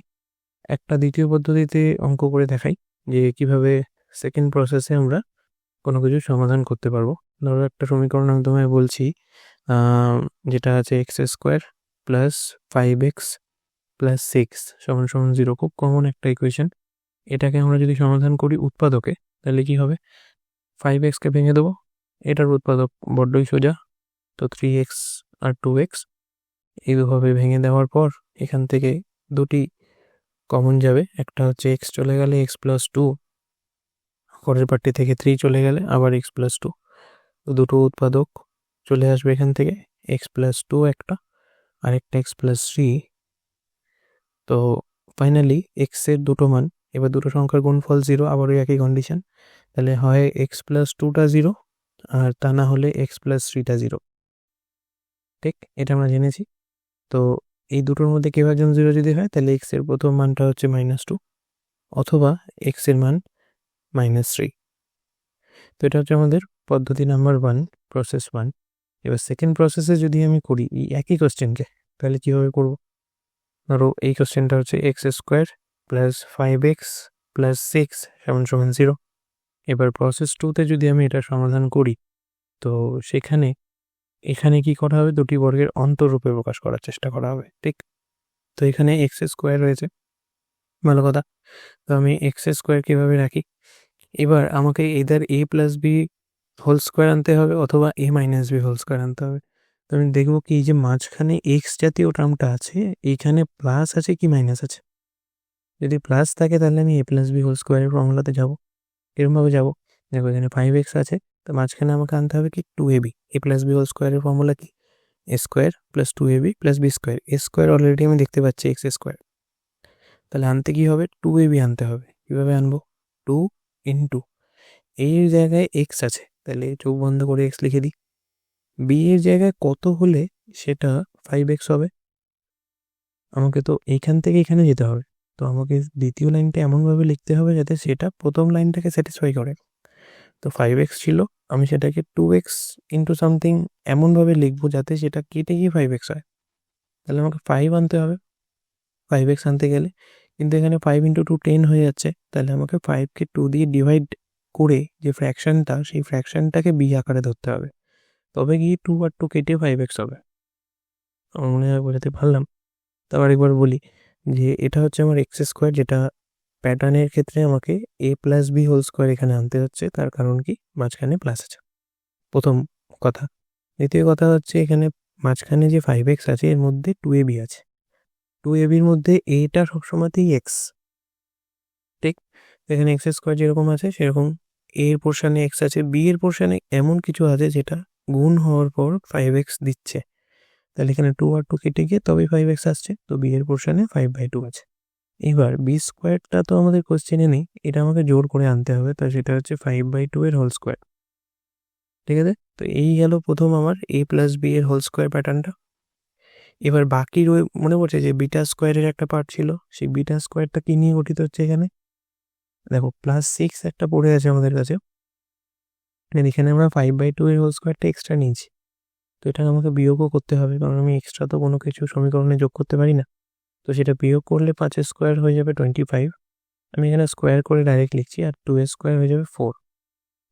একটা দ্বিতীয় পদ্ধতিতে অঙ্ক করে দেখাই যে কিভাবে সেকেন্ড প্রসেসে আমরা কোনো কিছু সমাধান করতে পারবো। ধরো একটা সমীকরণ আমি তোমায় বলছি, যেটা আছে x square plus 5x plus 6 সমান সমান 0, খুব কমন একটা ইকুয়েশন। এটাকে আমরা যদি সমাধান করি উৎপাদকে, তাহলে কি হবে? 5xকে ভেঙে দেবো, এটার উৎপাদক বড্ডই সোজা, তো 3x আর 2x এই দুভাবে ভেঙে দেওয়ার পর এখান থেকে দুটি কমন যাবে, একটা হচ্ছে এক্স চলে গেলে এক্স প্লাস 2, পরের পার্টি থেকে 3 চলে গেলে আবার এক্স প্লাস 2, তো দুটো উৎপাদক চলে আসবে এখান থেকে, এক্স প্লাস 2 একটা, আরেকটা এক্স প্লাস 3। তো ফাইনালি এক্সের দুটো মান, এবার দুটো সংখ্যার গুণফল 0, আবার ওই একই কন্ডিশন, তাহলে হয় এক্স প্লাস 2টা 0 আর তা না হলে এক্স প্লাস 3টা 0। ঠিক, এটা আমরা জেনেছি। তো এই দুটোর মধ্যে কেউ একজন 0 যদি হয় তাহলে এক্সের প্রথম মানটা হচ্ছে -2 অথবা এক্সের মান -3। তো এটা হচ্ছে আমাদের পদ্ধতি নাম্বার 1, প্রসেস 1। এবার সেকেন্ড প্রসেসে যদি আমি করি এই একই কোশ্চেনকে, তাহলে কীভাবে করব? ধরো এই কোশ্চেনটা হচ্ছে x square plus 5x plus 6 সমান সমান 0। এবার প্রসেস 2তে যদি আমি এটা সমাধান করি, তো সেখানে এখানে কি করা হবে? দুটি বর্গের অন্তররূপে প্রকাশ করার চেষ্টা করা হবে। ঠিক, তো এখানে এক্স স্কোয়ার রয়েছে, ভালো কথা। তো আমি এক্স স্কোয়ার কীভাবে রাখি? এবার আমাকে এদার এ প্লাস বি হোল স্কোয়ার আনতে হবে অথবা এ মাইনাস বি হোল স্কোয়ার আনতে হবে। তো আমি দেখবো কি, এই যে মাঝখানে এক্স জাতীয় টার্মটা আছে, এইখানে প্লাস আছে কি মাইনাস আছে। যদি প্লাস থাকে তাহলে আমি এ প্লাস বি হোল স্কোয়ারের ফর্মুলাতে যাবো। এরকমভাবে যাবো, দেখো এখানে 5x আছে, তো মাঝখানে আমাকে আনতে হবে কি 2ab। A plus b whole স্কোয়ারের ফর্মুলা কি? A square plus 2ab plus b square. A square already আমি দেখতে পাচ্ছি এক্স স্কোয়ার, তাহলে আনতে কি হবে? 2ab আনতে হবে। কীভাবে আনবো? 2 ইন্টু এই জায়গায় এক্স আছে, তাহলে চোখ বন্ধ করে এক্স লিখে দিই। বি এর জায়গায় কত হলে সেটা 5x হবে? আমাকে তো এইখান থেকে এখানে যেতে হবে, তো আমাকে দ্বিতীয় লাইনটা এমনভাবে লিখতে হবে যাতে সেটা প্রথম লাইনটাকে স্যাটিসফাই করে। তো 5x ছিল, আমি সেটাকে 2x ইন্টু সামথিং এমনভাবে লিখবো যাতে সেটা কেটে গিয়ে 5x হয়। তাহলে আমাকে 5 আনতে হবে 5x আনতে গেলে, কিন্তু এখানে 5 ইন্টু 2 10 হয়ে যাচ্ছে, তাহলে আমাকে 5কে 2 দিয়ে ডিভাইড করে যে ফ্র্যাকশনটা, সেই ফ্র্যাকশনটাকে বি আকারে ধরতে হবে, তবে গিয়ে 2 আর 2 কেটে 5x হবে। আমার মনে হয় বোঝাতে পারলাম। তারপর একবার বলি যে এটা হচ্ছে আমার এক্স স্কোয়ার, যেটা প্যাটার্নের ক্ষেত্রে আমাকে এ প্লাস বি হোল স্কোয়ার এখানে আনতে হচ্ছে, তার কারণ কি মাঝখানে প্লাস আছে, প্রথম কথা। দ্বিতীয় কথা হচ্ছে এখানে মাঝখানে যে 5x আছে এর মধ্যে 2ab আছে, 2abর মধ্যে এটা সবসময়তেই এক্স। ঠিক, এখানে এক্স স্কোয়ার যেরকম আছে সেরকম এর পোর্শনে এক্স আছে, বি এর পোর্শনে এমন কিছু আছে যেটা গুণ হওয়ার পর 5x দিচ্ছে, তাহলে এখানে 2 আর 2 কেটে গিয়ে তবেই 5x আসছে, তো বি এর পোর্শনে 5/2 আছে। এবার বি স্কোয়ারটা তো আমাদের কোশ্চেনে নেই, এটা আমাকে জোর করে আনতে হবে, তো সেটা হচ্ছে 5/2 এর হোল স্কোয়ার। ঠিক আছে, তো এই গেল প্রথম আমার a প্লাস বি এর হোল স্কোয়ার প্যাটার্নটা। এবার বাকি মনে পড়ছে যে বিটা স্কোয়ারের একটা পার্ট ছিল, সেই বিটা স্কোয়ারটা কি নিয়ে গঠিত হচ্ছে এখানে দেখো, +6 একটা পড়ে আছে আমাদের কাছে, এখানে আমরা 5/2 এর হোল স্কোয়ারটা এক্সট্রা নিয়েছি, তো এটা আমাকে বিয়োগও করতে হবে, কারণ আমি এক্সট্রা তো কোনো কিছু সমীকরণে যোগ করতে পারি না। তো সেটা বিয়োগ করলে 5 স্কোয়ার হয়ে যাবে 25, আমি এখানে স্কোয়ার করে ডাইরেক্ট লিখছি, আর 2 স্কোয়ার হয়ে যাবে 4।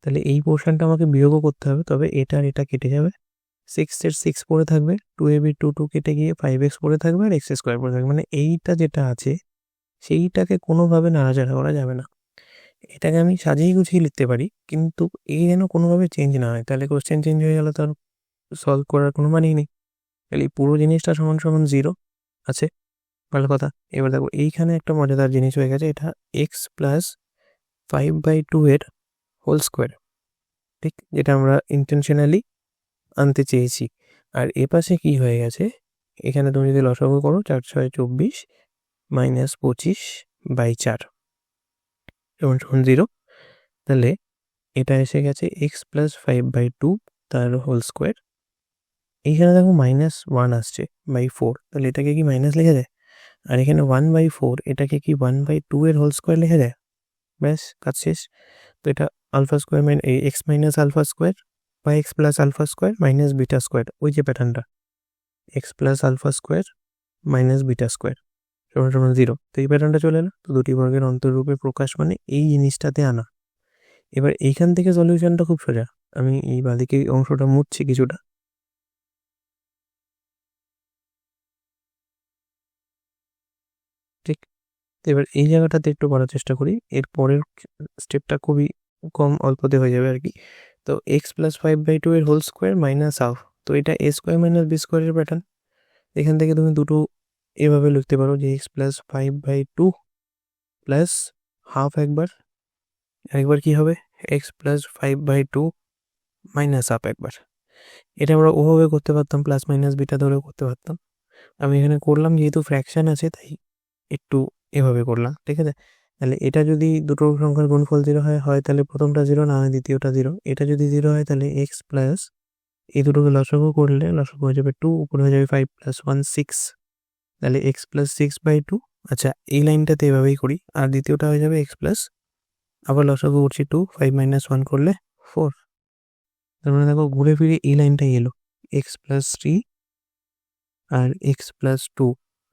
তাহলে এই পোর্শনটা আমাকে বিয়োগও করতে হবে, তবে এটা আর এটা কেটে যাবে, 6 এর 6 পড়ে থাকবে, 2ab 2 কেটে গিয়ে 5x পড়ে থাকবে, আর x স্কোয়ার পড়ে থাকবে, মানে এইটা যেটা আছে সেইটাকে কোনোভাবে নাড়াচাড়া করা যাবে না। এটাকে আমি সাজিয়ে গুছিয়ে লিখতে পারি, কিন্তু এই যেন কোনোভাবে চেঞ্জ না হয়, তাহলে কোশ্চেন চেঞ্জ হয়ে গেলে তার সলভ করার কোনো মানেই নেই। তাহলে এই পুরো জিনিসটা সমান সমান 0 আছে, ভালো কথা। এবার দেখো এইখানে একটা মজাদার জিনিস হয়ে গেছে, এটা x প্লাস 5/2 এর হোল স্কোয়ার, ঠিক, যেটা আমরা ইন্টেনশনালি আনতে চেয়েছি। আর এ পাশে কি হয়ে গেছে, এখানে তুমি যদি লসাগু করো 4 6 24 মাইনাস 25/4 সমান সমান 0। তাহলে এটা এসে গেছে x প্লাস 5/2 তার হোল স্কোয়ার। এইখানে দেখো -1 আসছে /4, তাহলে এটাকে কি মাইনাস লেখা যায়? আর এখানে 1/4 এটাকে কি 1/2 এর হোল স্কোয়ার লেখা যায়? ব্যাস, কাজ শেষ। তো এটা alpha square x minus alpha square বা x plus alpha square minus beta square, ওই যে প্যাটার্নটা x plus alpha square minus beta square সমান সমান 0। তো এই প্যাটার্নটা চলে এলো, তো দুটি বর্গের অন্তররূপে প্রকাশ মানে এই জিনিসটাতে আনা। এবার এইখান থেকে সলিউশনটা খুব সোজা, আমি এই বাদিকে অংশটা মুছছি কিছুটা, ঠিক। এবার এই জায়গাটাতে একটু করার চেষ্টা করি, এর পরের স্টেপটা খুবই অল্পতে হয়ে যাবে আর কি। তো x প্লাস 5/2 এর হোল স্কোয়ার মাইনাস হাফ, তো এটা a স্কোয়ার মাইনাস বি স্কোয়ারের প্যাটার্ন। এখান থেকে তুমি দুটো এভাবে লিখতে পারো যে x প্লাস 5/2 প্লাস হাফ, একবার কি হবে x প্লাস 5/2 মাইনাস হাফ একবার। এটা আমরা ওভাবে করতে পারতাম, প্লাস মাইনাস বিটা ধরেও করতে পারতাম, আমি এখানে করলাম যেহেতু ফ্র্যাকশন আছে তাই একটু এভাবে করলাম, ঠিক আছে। তাহলে এটা যদি দুটো সংখ্যার গুণফল 0 হয় তাহলে প্রথমটা 0, না হয় দ্বিতীয়টা 0। এটা যদি 0 হয় তাহলে x প্লাস, এই দুটোকে লসাগু করলে লসাগু হয়ে যাবে 2, উপরে হয়ে যাবে 5 প্লাস 1 6, তাহলে x প্লাস 6/2। আচ্ছা, এই লাইনটাতে এভাবেই করি, আর দ্বিতীয়টা হয়ে যাবে x প্লাস, আবার লসাগু করছি 2, 5 মাইনাস 1 করলে 4, তার মানে দেখো ঘুরে ফিরে এই লাইনটাই এলো, x প্লাস 3 আর x প্লাস 2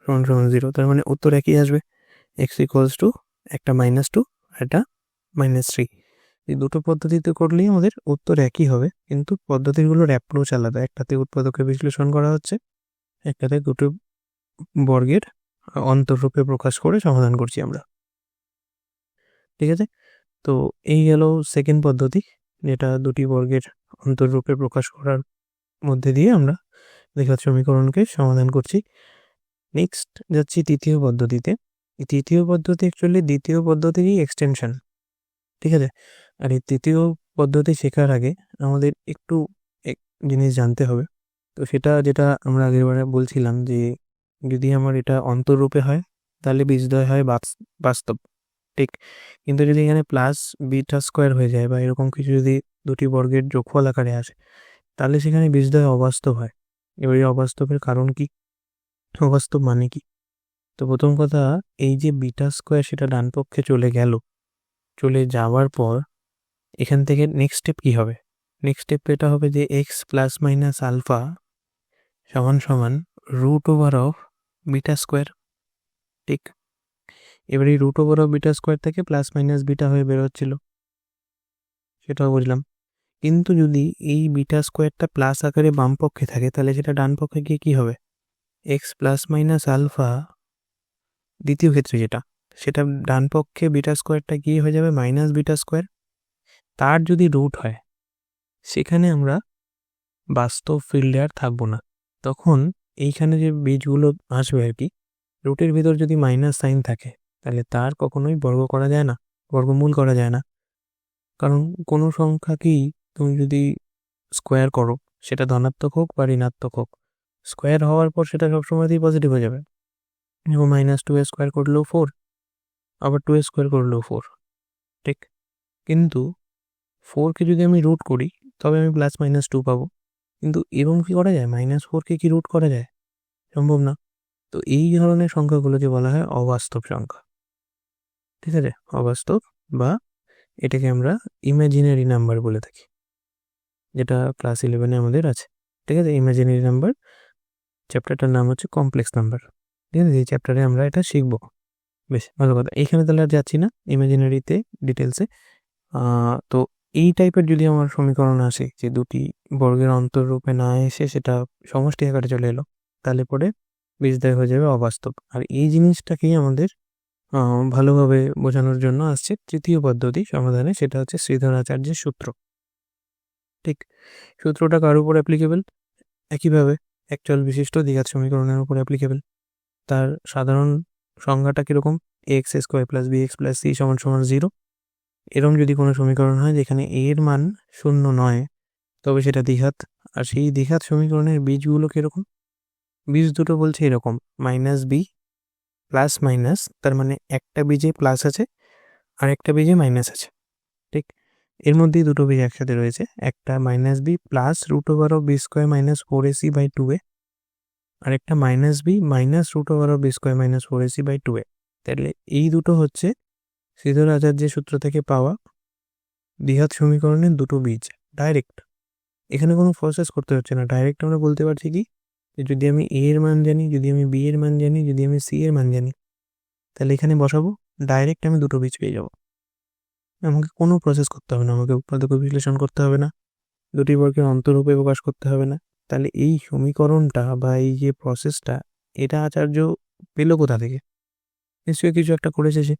সমান সমান 0, তার মানে উত্তর একই আসবে, x ইকুয়ালস টু একটা -2 আর একটা -3। এই দুটো পদ্ধতিতে করলেই আমাদের উত্তর একই হবে, কিন্তু পদ্ধতিগুলোর অ্যাপ্রোচ আলাদা, একটাতে উৎপাদকে বিশ্লেষণ করা হচ্ছে, একটাতে দুটো বর্গের অন্তররূপে প্রকাশ করে সমাধান করছি আমরা, ঠিক আছে। তো এই গেল সেকেন্ড পদ্ধতি, যেটা দুটি বর্গের অন্তররূপে প্রকাশ করার মধ্যে দিয়ে আমরা দ্বিঘাত সমীকরণকে সমাধান করছি। নেক্সট যাচ্ছি তৃতীয় পদ্ধতিতে। তৃতীয় পদ্ধতি অ্যাকচুয়ালি দ্বিতীয় পদ্ধতিরই এক্সটেনশন, ঠিক আছে। আর এই তৃতীয় পদ্ধতি শেখার আগে আমাদের একটু এক জিনিস জানতে হবে, তো সেটা যেটা আমরা আগেরবারে বলছিলাম যে যদি আমার এটা অন্তররূপে হয় তাহলে বীজদ্বয় হয় বাস্তব, ঠিক। কিন্তু যদি এখানে প্লাস বিটা স্কোয়ার হয়ে যায় বা এরকম কিছু যদি দুটি বর্গের যোগফল আকারে আসে তাহলে সেখানে বীজদ্বয় অবাস্তব হয়। এবার এই অবাস্তবের কারণ কি, অবাস্তব মানে কি? তো প্রথম কথা, এই যে বিটা স্কোয়ার সেটা ডান পক্ষে চলে যাওয়ার পর এখান থেকে নেক্সট স্টেপ কি হবে? নেক্সট স্টেপ এটা হবে যে এক্স প্লাস মাইনাস আলফা সমান সমান √ওভার বিটা স্কোয়ার, ঠিক। এবার এই √ওভার বিটা স্কোয়ার থেকে প্লাস মাইনাস বিটা হয়ে বেরোচ্ছিল, সেটাও বুঝলাম। কিন্তু যদি এই বিটা স্কোয়ারটা প্লাস আকারে বাম পক্ষে থাকে তাহলে সেটা ডান পক্ষে গিয়ে কী হবে? এক্স প্লাস মাইনাস আলফা, দ্বিতীয় ক্ষেত্রে যেটা, সেটা ডান পক্ষে বিটা স্কোয়ারটা গিয়ে হয়ে যাবে মাইনাস বিটা স্কোয়ার। তার যদি রুট হয় সেখানে আমরা বাস্তব ফিল্ডে আর থাকবো না, তখন এইখানে যে বীজগুলো আসবে আর কি, রুটের ভিতর যদি মাইনাস সাইন থাকে তাহলে তার কখনোই বর্গমূল করা যায় না, কারণ কোনো সংখ্যাকেই তুমি যদি স্কোয়ার করো সেটা ধনাত্মক হোক বা ঋণাত্মক হোক, স্কোয়ার হওয়ার পর সেটা সবসময়তেই পজিটিভ হয়ে যাবে। এবং -2 স্কোয়ার করলেও 4, আবার 2 স্কোয়ার করলেও 4, ঠিক? কিন্তু 4কে যদি আমি রুট করি তবে আমি প্লাস মাইনাস 2 পাবো, কিন্তু এরকম কি করা যায়? -4কে কি রুট করা যায়? সম্ভব না। তো এই ধরনের সংখ্যাগুলোকে বলা হয় অবাস্তব সংখ্যা, ঠিক আছে? অবাস্তব বা এটাকে আমরা ইমাজিনারি নাম্বার বলে থাকি, যেটা ক্লাস 11-এ আমাদের আছে, ঠিক আছে? ইমাজিনারি নাম্বার চ্যাপ্টারটার নাম হচ্ছে কমপ্লেক্স নাম্বার, ঠিক আছে? এই চ্যাপ্টারে আমরা এটা শিখবো। বেশ ভালো কথা। এখানে তাহলে আর যাচ্ছি না ইমাজিনারিতে ডিটেলসে। তো এই টাইপের যদি আমার সমীকরণ আসে যে দুটি বর্গের অন্তররূপে না এসে সেটা সমষ্টি আকারে চলে এলো, তাহলে পরে বীজদ্বয় হয়ে যাবে অবাস্তব। আর এই জিনিসটাকেই আমাদের ভালোভাবে বোঝানোর জন্য আসছে তৃতীয় পদ্ধতি সমাধানে, সেটা হচ্ছে শ্রীধর আচার্যের সূত্র, ঠিক? সূত্রটা কার উপর অ্যাপ্লিকেবল? একইভাবে একচল বিশিষ্ট দ্বিঘাত সমীকরণের উপর অ্যাপ্লিকেবল। তার সাধারণ সংজ্ঞাটা কীরকম? X square plus b x plus c সমান সমান 0। এরকম যদি কোনো সমীকরণ হয় যেখানে এ এর মান 0 নয়, তবে সেটা দ্বিঘাত। আর সেই দ্বিঘাত সমীকরণের বীজগুলো কীরকম? বীজ দুটো বলছে এরকম, মাইনাস বি প্লাস মাইনাস, তার মানে একটা বীজে প্লাস আছে আর একটা বীজে মাইনাস আছে, ঠিক? এর মধ্যেই দুটো বীজ একসাথে রয়েছে, একটা minus b plus root over of b square minus 4ac by 2a, আর একটা minus b minus root over of b square minus 4ac by 2a। তাহলে এই দুটো হচ্ছে শ্রীধর আচার্যের সূত্র থেকে পাওয়া দ্বিঘাত সমীকরণের দুটো বীজ, ডাইরেক্ট। এখানে কোনো প্রসেস করতে হচ্ছে না, ডাইরেক্ট আমরা বলতে পারছি কি, যদি আমি এ এর মান জানি, যদি আমি বি এর মান জানি, যদি আমি সি এর মান জানি, তাহলে এখানে বসাবো, ডাইরেক্ট আমি দুটো বীজ পেয়ে যাব। আমাকে কোনো প্রসেস করতে হবে না, আমাকে উৎপাদক বিশ্লেষণ করতে হবে না, দুটি বর্গের অন্তরূপে প্রকাশ করতে হবে না। তাহলে এই সমীকরণটা বা এই যে প্রসেসটা, এটা আচার্য পেল কোথা থেকে? নিশ্চয়ই কিছু একটা করেছে সে।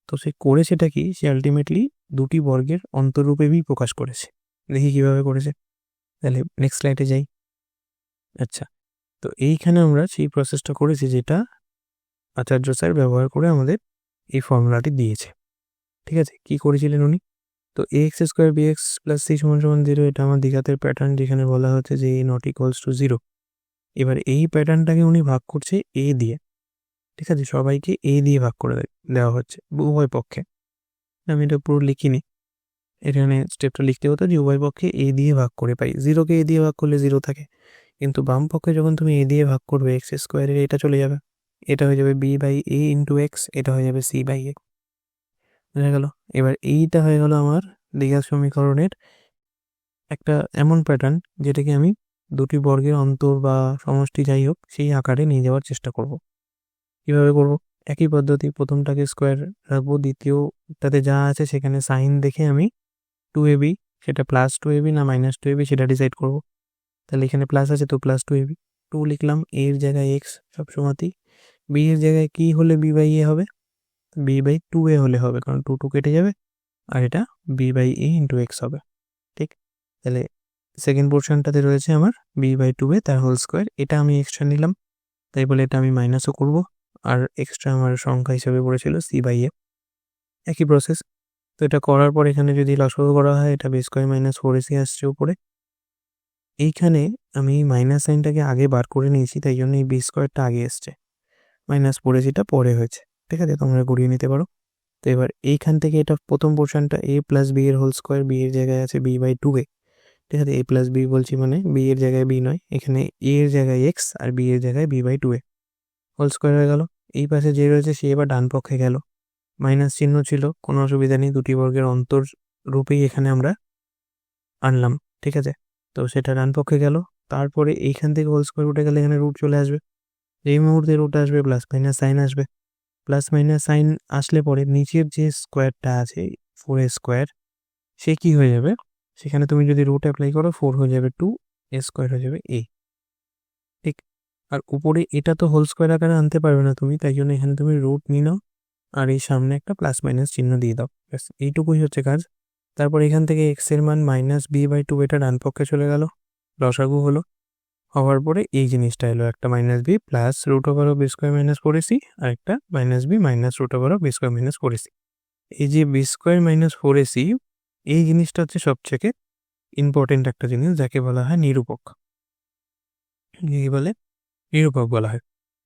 তো সে করেছেটা কি? সে আলটিমেটলি দুটি বর্গের অন্তরূপেই প্রকাশ করেছে। দেখি কিভাবে করেছে। তাহলে নেক্সট স্লাইডে যাই। আচ্ছা, তো এইখানে আমরা সেই প্রসেসটা করেছি যেটা আচার্য স্যার ব্যবহার করে আমাদের এই ফর্মুলাটি দিয়েছে, ঠিক আছে? কি করেছিলেন উনি? তো x square b x plus c সমান সমান 0, এটা আমার দ্বিঘাতের প্যাটার্ন, যেখানে বলা হচ্ছে যে এ নট ইকুয়ালস টু 0। এবার এই প্যাটার্নটাকে উনি ভাগ করছে এ দিয়ে, ঠিক আছে? সবাইকে এ দিয়ে ভাগ করে দেওয়া হচ্ছে উভয় পক্ষে। আমি এটা পুরো লিখিনি, এখানে স্টেপটা লিখতে হতো যে উভয় পক্ষে এ দিয়ে ভাগ করে পাই। 0কে এ দিয়ে ভাগ করলে 0 থাকে, কিন্তু বাম পক্ষে যখন তুমি এ দিয়ে ভাগ করবে এক্স স্কোয়ারের, এটা চলে যাবে, এটা হয়ে যাবে b by a into x, এটা হয়ে যাবে সি বাই এ। বোঝা গেল? এবার এইটা হয়ে গেল আমার দ্বিঘাত সমীকরণের একটা এমন প্যাটার্ন যেটাকে আমি দুটি বর্গের অন্তর বা সমষ্টি যাই হোক সেই আকারে নিয়ে যাওয়ার চেষ্টা করব। কীভাবে করব? একই পদ্ধতি, প্রথমটাকে স্কোয়ার রাখবো, দ্বিতীয়টাতে যা আছে সেখানে সাইন দেখে আমি 2ab, সেটা প্লাস 2ab না মাইনাস 2ab সেটা ডিসাইড করব। তাহলে এখানে প্লাস আছে তো প্লাস 2ab, 2 লিখলাম, এ এর জায়গায় এক্স সবসময়তেই, বি এর জায়গায় কি হলে বি বাই এ হবে? বি বাই 2a হলে হবে, কারণ 2 কেটে যাবে, আর এটা b by a into x হবে, ঠিক? তাহলে সেকেন্ড পোর্শনটাতে রয়েছে আমার বি বাই 2a তার হোল স্কোয়ার, এটা আমি এক্সট্রা নিলাম, তাই বলে এটা আমি মাইনাসও করব, আর এক্সট্রা আমার সংখ্যা হিসেবে পড়েছিল সি বাই এ। একই প্রসেস। তো এটা করার পর এখানে যদি লসাগু করা হয়, এটা বি স্কোয়ার মাইনাস 4ac আসছে উপরে। এইখানে আমি মাইনাস সাইনটাকে আগে বার করে নিয়েছি, তাই জন্য এই বি স্কোয়ারটা আগে এসছে, মাইনাস 4ac পরে হয়েছে, ঠিক আছে? তোমরা গড়িয়ে নিতে পারো। তো এবার এইখান থেকে এটা প্রথম পোর্শনটা এ প্লাস বি এর হোল স্কোয়ার, বি এর জায়গায় আছে বি বাই 2a, ঠিক আছে? এ প্লাস বি বলছি মানে বি এর জায়গায় বি নয়, এখানে এ এর জায়গায় এক্স আর বি এর জায়গায় B by 2a whole square হয়ে গেল। এই পাশে যে রয়েছে সে এবার ডান পক্ষে গেল, মাইনাস চিহ্ন ছিল, কোনো অসুবিধা নেই, দুটি বর্গের অন্তর রূপেই এখানে আমরা আনলাম, ঠিক আছে? তো সেটা ডান পক্ষে গেল, তারপরে এইখান থেকে হোল স্কোয়ার উঠে গেলে এখানে রুট চলে আসবে, এই মুহূর্তে রুট আসবে, প্লাস মাইনাস সাইন আসবে, প্লাস মাইনাস সাইন আসলে পরে নিচের যে স্কোয়ারটা আছে 4a স্কোয়ার, সে কি হয়ে যাবে? সেখানে তুমি যদি রুট অ্যাপ্লাই করো 4 হয়ে যাবে 2, এ স্কোয়ার হয়ে যাবে a, ঠিক? আর উপরে এটা তো হোল স্কোয়ার আকারে আনতে পারবে না তুমি, তাই জন্য এখানে তুমি রুট নিয়ে নাও আর এই সামনে একটা প্লাস মাইনাস চিহ্ন দিয়ে দাও, ব্যাস এইটুকুই হচ্ছে কাজ। তারপর এখান থেকে এক্স এর মান মাইনাস বি বাই 2 এটা ডান পক্ষে চলে গেল, লসাগু হলো, হওয়ার পরে এই জিনিসটা এলো, একটা minus b plus root over of b square minus 4ac, আর একটা minus b minus root over of b square minus 4ac। এই যে বি স্কোয়ার মাইনাস 4ac, এই জিনিসটা হচ্ছে সবথেকে ইম্পর্টেন্ট একটা জিনিস, যাকে বলা হয় নিরূপক। কি বলে? নিরূপক বলা হয়।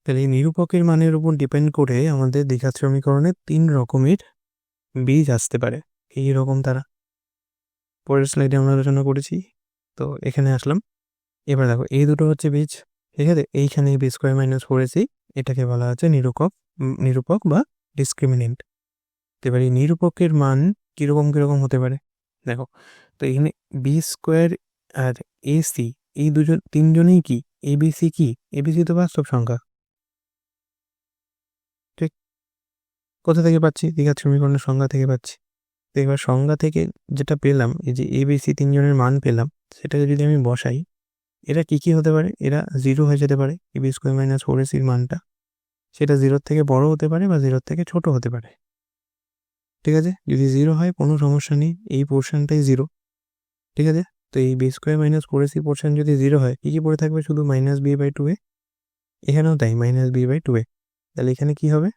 তাহলে এই নিরূপকের মানের উপর ডিপেন্ড করে আমাদের দ্বিঘাত সমীকরণে 3 রকমের বীজ আসতে পারে। এইরকম তারা পরের স্লাইডে আমরা আলোচনা করেছি। তো এখানে আসলাম, এবার দেখো এই দুটো হচ্ছে বীজ, ঠিক আছে। এইখানে বি স্কোয়ার মাইনাস 4ac এটাকে বলা হচ্ছে নিরূপক বা ডিসক্রিমিনেন্ট। এবার এই নিরূপকের মান কিরকম হতে পারে দেখো। তো এখানে বি স্কোয়ার আর এসি এই তিনজনেই কি এবিসি, কি এবিসি তো বাস্তব সংখ্যা, ঠিক। কোথা থেকে পাচ্ছি? দ্বিঘাত সমীকরণের সংজ্ঞা থেকে পাচ্ছি। তো এবার সংজ্ঞা থেকে যেটা পেলাম, এই যে এবিসি তিনজনের মান পেলাম, সেটাকে যদি আমি বসাই, এরা কি হতে পারে? এরা 0 হয়ে যেতে পারে। এবি স্কোয়ার মাইনাস 4ac মানটা সেটা 0 থেকে বড় হতে পারে বা 0 থেকে ছোট হতে পারে, ঠিক আছে। যদি 0 হয় কোনো সমস্যা নেই, এই পোর্শনটাই 0, ঠিক আছে। তো এই B square minus 4ac portion যদি 0 হয়, কি পড়ে থাকবে? শুধু -b/2a। এখানেও তাই -b/2a। তাহলে এখানে কি হবে?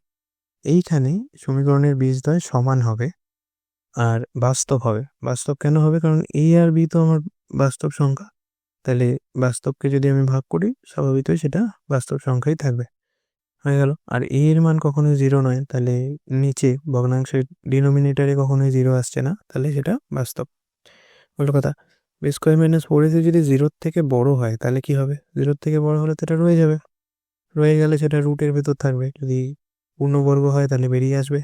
এইখানে সমীকরণের বীজদ্বয় সমান হবে আর বাস্তব হবে। বাস্তব কেন হবে? কারণ এ আর বি তো আমার বাস্তব সংখ্যা, তাহলে বাস্তবকে যদি আমি ভাগ করি, স্বাভাবিকই সেটা বাস্তব সংখ্যাই থাকবে, হয়ে গেল। আর এ এর মান কখনোই 0 নয়, তাহলে নিচে ভগ্নাংশের ডিনোমিনেটারে কখনোই 0 আসছে না, তাহলে সেটা বাস্তব। বললো কথা, বি স্কোয়ার মাইনাস 4ac যদি 0 থেকে বড় হয়, তাহলে কি হবে? 0 থেকে বড় হলে তো এটা রয়ে যাবে, রয়ে গেলে সেটা রুটের ভেতর থাকবে। যদি পূর্ণবর্গ হয় তাহলে বেরিয়ে আসবে,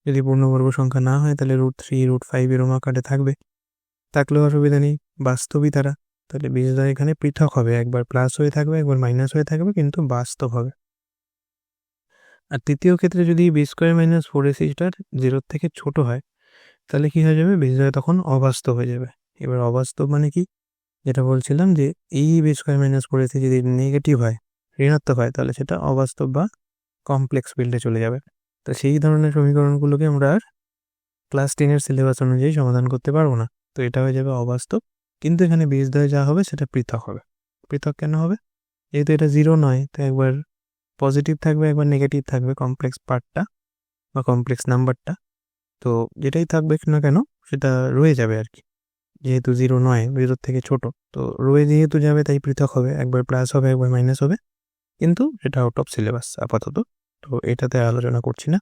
যদি পূর্ণবর্গ সংখ্যা না হয় তাহলে √3 √5 এরম আকারে থাকবে, থাকলেও অসুবিধা নেই, বাস্তবই তারা। তাহলে বীজদ্বয় এখানে পৃথক হবে, একবার প্লাস হয়ে থাকবে, একবার মাইনাস হয়ে থাকবে, কিন্তু বাস্তব হবে। আর তৃতীয় ক্ষেত্রে যদি বি স্কোয়ার মাইনাস 4ac 0 থেকে ছোট হয়, তাহলে কি হয়ে যাবে? বীজদ্বয় তখন অবাস্তব হয়ে যাবে। এবার অবাস্তব মানে কি? যেটা বলছিলাম যে এই বি স্কোয়ার মাইনাস 4ac যদি নেগেটিভ হয়, ঋণাত্মক হয়, তাহলে সেটা অবাস্তব বা কমপ্লেক্স ফিল্ডে চলে যাবে। তো সেই ধরনের সমীকরণগুলোকে আমরা আর ক্লাস 10-এর সিলেবাস অনুযায়ী সমাধান করতে পারবো না। তো এটা হয়ে যাবে অবাস্তব, কিন্তু এখানে বীজদ্বয় যা হবে সেটা পৃথক হবে। পৃথক কেন হবে? যেহেতু এটা 0 নয়, তো একবার পজিটিভ থাকবে, একবার নেগেটিভ থাকবে কমপ্লেক্স পার্টটা বা কমপ্লেক্স নাম্বারটা। তো যেটাই থাকবে না কেন সেটা রয়ে যাবে আর কি, যেহেতু 0 নয়, 0 থেকে ছোট, তো রয়ে যেহেতু যাবে তাই পৃথক হবে, একবার প্লাস হবে, একবার মাইনাস হবে, কিন্তু এটা আউট অফ সিলেবাস আপাতত, তো এটাতে আলোচনা করছি না।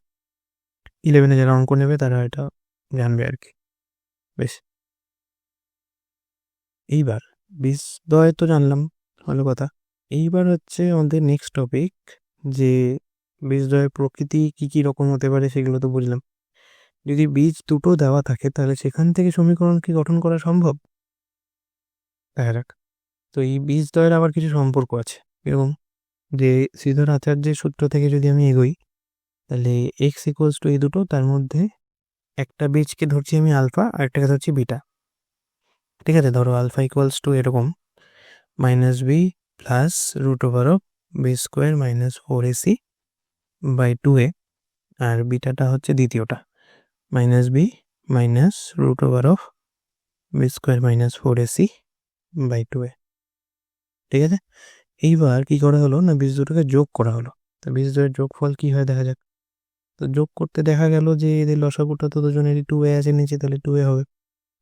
11-এ যারা অঙ্ক নেবে তারা এটা জানবে আর কি। বেশ, এইবার বীজদ্বয় তো জানলাম, ভালো কথা। এইবার হচ্ছে আমাদের নেক্সট টপিক, যে বীজদ্বয়ের প্রকৃতি কি রকম হতে পারে সেগুলো তো বুঝলাম। যদি বীজ দুটো দেওয়া থাকে তাহলে সেখান থেকে সমীকরণ কি গঠন করা সম্ভব? দেখা যাক। তো এই বীজদ্বয়ের আবার কিছু সম্পর্ক আছে, এরকম যে শ্রীধর আচার্যের সূত্র থেকে যদি আমি এগোই, তাহলে x ইকুয়ালস টু এই দুটো, তার মধ্যে একটা বীজকে ধরছি আমি আলফা আর একটাকে ধরছি বিটা, ঠিক আছে। ধরো আলফা ইকুয়ালস টু এরকম -b plus √b square minus 4ac/2a, আর বিটাটা হচ্ছে দ্বিতীয়টা -b minus √b square minus 4ac/2a, ঠিক আছে। এইবার কি করা হলো না, বীজ দুটোকে যোগ করা হলো। তো বীজ দুটোর যোগফল কি হয় দেখা যাক। তো যোগ করতে দেখা গেল যে এদের লসাগুটা তো দুজনেরই 2a আছে নিচে, তাহলে 2a হবে।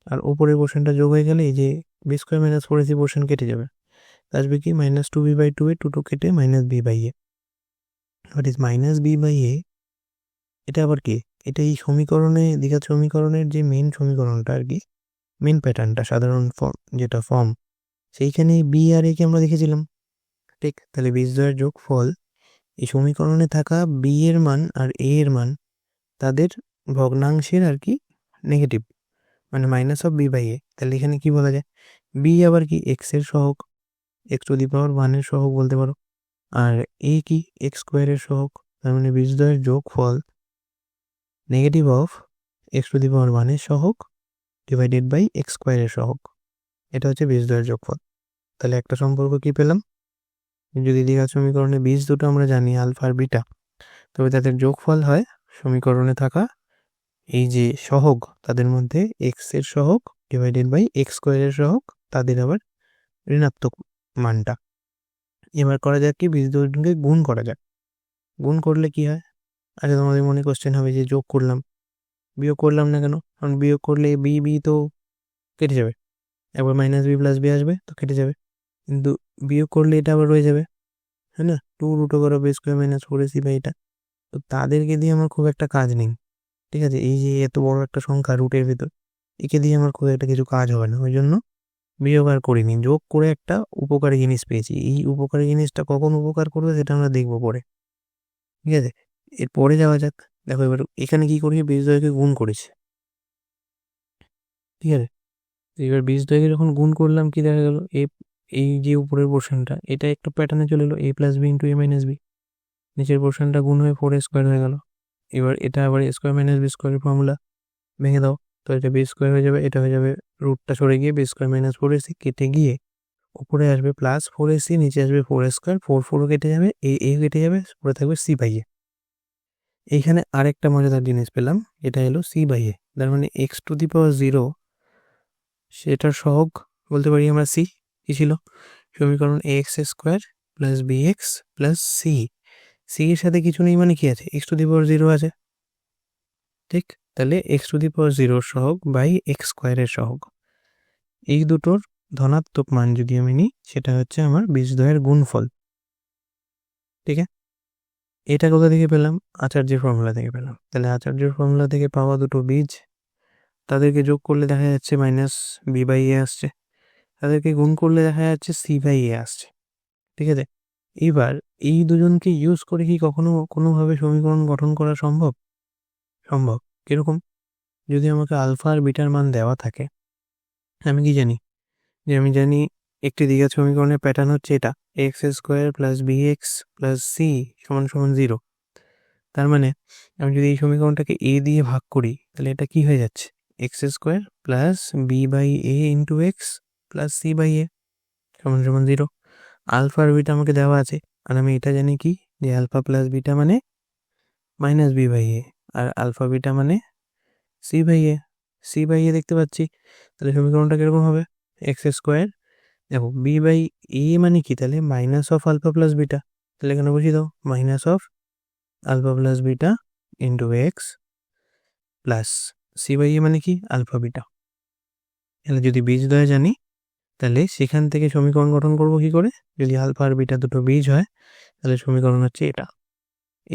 আর উপরের পোর্শনটা যোগ হয়ে গেলে এই যে B square minus 4ac portion কেটে যাবে, আসবে কি -2b/2a, 2 কেটে -b/a। What is -b/a? এটা আবার কি? এটা এই সমীকরণে, দ্বিঘাত সমীকরণের যে মেন সমীকরণটা আর কি, মেন প্যাটার্নটা, সাধারণ ফর্ম যেটা ফর্ম, সেইখানে বি আর এ কে আমরা দেখেছিলাম, ঠিক। তাহলে বীজদ্বয়ের যোগফল এই সমীকরণে থাকা বি এর মান আর এ এর মান, তাদের ভগ্নাংশের আর কি নেগেটিভ, মানে -b/a। তাহলে এখানে কি বলা যায়? বি আবার কি? এক্স এর সহগ, x⁻1 এর সহগ বলতে পারো। আর এ কি? x² এর সহগ। তার মানে বীজদ্বয়ের যোগফল নেগেটিভ অফ x⁻1 এর সহগ ডিভাইডেড বাই x² এর সহগ, এটা হচ্ছে বীজদ্বয়ের যোগফল। তাহলে একটা সম্পর্ক কি পেলাম? যদি দ্বিঘাত সমীকরণে বীজ দুটো আমরা জানি আলফা আর বিটা, তবে তাদের যোগফল হয় সমীকরণে থাকা এই যে সহগ, তাদের মধ্যে এক্স এর সহগ ডিভাইডেড বাই x² এর সহগ, তাদের আবার ঋণাত্মক মানটা। এবার করা যাক কি, বীজ দুটোকে গুণ করা যাক। গুণ করলে কি হয়? আচ্ছা, তোমাদের মনে কোশ্চেন হবে যে যোগ করলাম, বিয়োগ করলাম না কেন? কারণ বিয়োগ করলে বি তো কেটে যাবে, একবার -b + b আসবে তো কেটে যাবে, কিন্তু বিয়োগ করলে এটা আবার রয়ে যাবে, হ্যাঁ না, 2√b² - 4ac বাই এটা। তো তাদেরকে দিয়ে আমার খুব একটা কাজ নেই, ঠিক আছে। এই যে এত বড় একটা সংখ্যা রুটের ভিতর, একে দিয়ে আমার খুব একটা কিছু কাজ হবে না, ওই জন্য বিয়োগ আর করিনি। যোগ করে একটা উপকারী জিনিস পেয়েছি। এই উপকারী জিনিসটা কখন উপকার করবে সেটা আমরা দেখবো পরে, ঠিক আছে। এর পরে যাওয়া যাক। দেখো এবার এখানে কি করেছি, বীজদ্বয়কে গুণ করেছি, ঠিক আছে। এবার বীজদ্বয়কে যখন গুণ করলাম কি দেখা গেল, এই যে উপরের পোর্শনটা এটা একটা প্যাটার্নে চলে এলো, a+b × a - b। নিচের পোর্শনটা গুণ হয়ে 4a² হয়ে গেল। এবার এটা আবার a² - b² ফর্মুলা ভেঙে দাও, তো এটা b² হয়ে যাবে, এটা হয়ে যাবে রুটটা সরে গিয়ে b² - 4ac কেটে গিয়ে উপরে আসবে +4ac, নিচে আসবে 4a², 4 কেটে যাবে, এ কেটে যাবে, পরে থাকবে c/a। এইখানে আরেকটা মজাদার জিনিস পেলাম, এটা হলো c/a, তার মানে x⁴ সেটার সহগ বলতে পারি আমরা c। কি ছিল সমীকরণ, ax² + bx + c। c এর সাথে কিছু নেই মানে কি আছে, x⁴ আছে, ঠিক। তাহলে x⁴ সহগ বাই x² এর সহগ, এই দুটোর ধনাত্মক মান যদি আমি নিই সেটা হচ্ছে আমার বীজদ্বয়ের গুণফল, ঠিক আছে। এটা কোথা থেকে পেলাম, আচার্যের ফর্মুলা থেকে পেলাম। তাহলে আচার্যের ফর্মুলা থেকে পাওয়া দুটো বীজ, তাদেরকে যোগ করলে দেখা যাচ্ছে -b/a আসছে, তাদেরকে গুণ করলে দেখা যাচ্ছে c/a আসছে, ঠিক আছে। এবার এই দুজনকে ইউজ করে কি কখনো কোনোভাবে সমীকরণ গঠন করা সম্ভব? সম্ভব। কিরকম, যদি আমাকে আলফা আর বিটার মান দেওয়া থাকে, আমি কি জানি, যে আমি জানি একটি দ্বিঘাত সমীকরণের প্যাটার্ন হচ্ছে এটা, x² + bx + c = 0। তার মানে আমি যদি এই সমীকরণটাকে a দিয়ে ভাগ করি তাহলে এটা কি হয়ে যাচ্ছে, x² + b/a × x + c/a = 0। Alpha আর বিটা আমাকে দেওয়া আছে, আর আমি এটা জানি কি, যে আলফা প্লাস বিটা মানে -b/a, আর আলফা বিটা মানে c/a। c/a দেখতে পাচ্ছি, তাহলে সমীকরণটা কিরকম হবে, x², দেখো b/a মানে কি, তাহলে -α + বিটা, তাহলে এখানে বুঝিয়ে দাও -α + বিটা × x প্লাস c/a মানে কি, আলফা বিটা। তাহলে যদি বীজদ্বয় জানি তাহলে সেখান থেকে সমীকরণ গঠন করব কি করে, যদি আলফা আর বিটা দুটো বীজ হয় তাহলে সমীকরণ হচ্ছে এটা,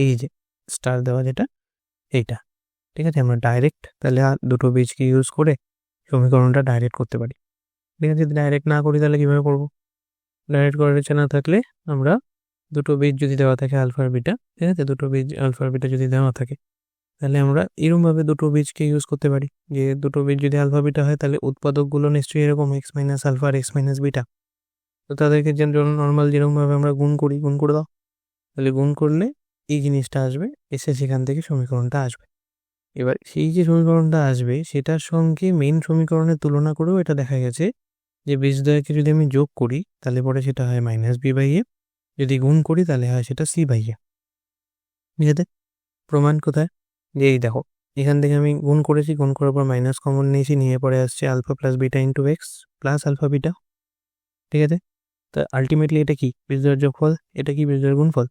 এই যে স্টার দেওয়া যেটা, এইটা, ঠিক আছে। আমরা ডাইরেক্ট তাহলে দুটো বীজকে ইউজ করে সমীকরণটা ডাইরেক্ট করতে পারি, ঠিক আছে। যদি ডাইরেক্ট না করি তাহলে কীভাবে করব, ডাইরেক্ট করার ইচ্ছা না থাকলে আমরা দুটো বীজ যদি দেওয়া থাকে আলফা আর বিটা, ঠিক আছে, দুটো বীজ আলফা আর বিটা যদি দেওয়া থাকে তাহলে আমরা এরকমভাবে দুটো বীজকে ইউজ করতে পারি, যে দুটো বীজ যদি আলফা বিটা হয় তাহলে উৎপাদকগুলো নিশ্চয়ই এরকম x - আলফা আর x - বিটা। তো তাদেরকে যেন নর্মাল যেরকমভাবে আমরা গুণ করে দাও, তাহলে গুণ করলে এই জিনিসটা আসবে, এসে সেখান থেকে সমীকরণটা আসবে। এবার সেই যে সমীকরণটা আসবে সেটার সঙ্গে মেন সমীকরণের তুলনা করেও এটা দেখা গেছে যে বীজদ্বয়কে যদি আমি যোগ করি তাহলে পরে সেটা হয় -b/a, যদি গুণ করি তাহলে হয় সেটা c/a। বুঝাতে প্রমাণ কোথায়, যে এই দেখো এখান থেকে আমি গুণ করেছি, গুণ করার পর মাইনাস কমন নিয়েছি, নিয়ে পরে আসছে alpha plus beta × x plus alpha beta, ঠিক আছে। তা আলটিমেটলি এটা কি, বীজদ্বয়ের যোগফল, এটা কি বীজদ্বয়ের গুণফল।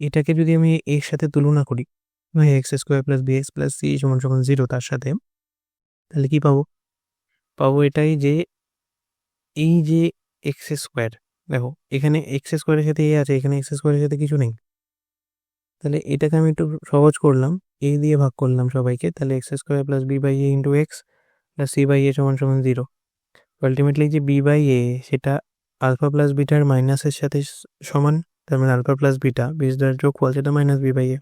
এটাকে যদি আমি এর সাথে তুলনা করি x² + bx + c = 0 তার সাথে, তাহলে কি পাবো, এটাই যে এই যে x², দেখো এখানে x² এর সাথে a আছে, এখানে x² এর সাথে কিছু নেই, তাহলে এটাকে আমি একটু সহজ করলাম, a দিয়ে ভাগ করলাম সবাইকে, তাহলে x² + b/a × x + c/a = 0। Ultimately যে b/a সেটা আলফা প্লাস বিটার মাইনাসের সাথে সমান, তার মানে আলফা প্লাস বিটা বীজদ্বয়ের যোগফল সেটা -b/a।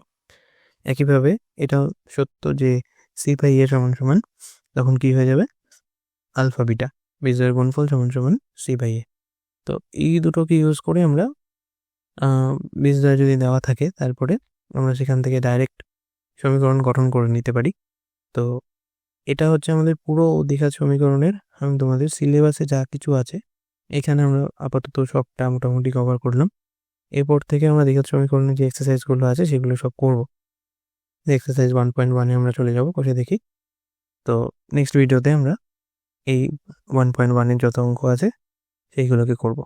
একইভাবে এটাও সত্য যে c/a সমান তখন কি হয়ে যাবে, আলফা বিটা বীজদ্বয়ের গুণফল সমান c/a। তো এই দুটোকে ইউজ করে আমরা বীজদ্বয় যদি দেওয়া থাকে তারপরে আমরা সেখান থেকে ডাইরেক্ট সমীকরণ গঠন করে নিতে পারি। তো এটা হচ্ছে আমাদের পুরো দ্বিঘাত সমীকরণের, আমি তোমাদের সিলেবাসে যা কিছু আছে এখানে আমরা আপাতত সবটা মোটামুটি কভার করলাম। এরপর থেকে আমরা দ্বিঘাত সমীকরণের যে এক্সারসাইজগুলো আছে সেগুলো সব করব। এক্সারসাইজ 1.1-এ আমরা চলে যাব, কষে দেখি। তো নেক্সট ভিডিওতে আমরা এই 1.1-এর যত অঙ্ক আছে সেইগুলোকে করব।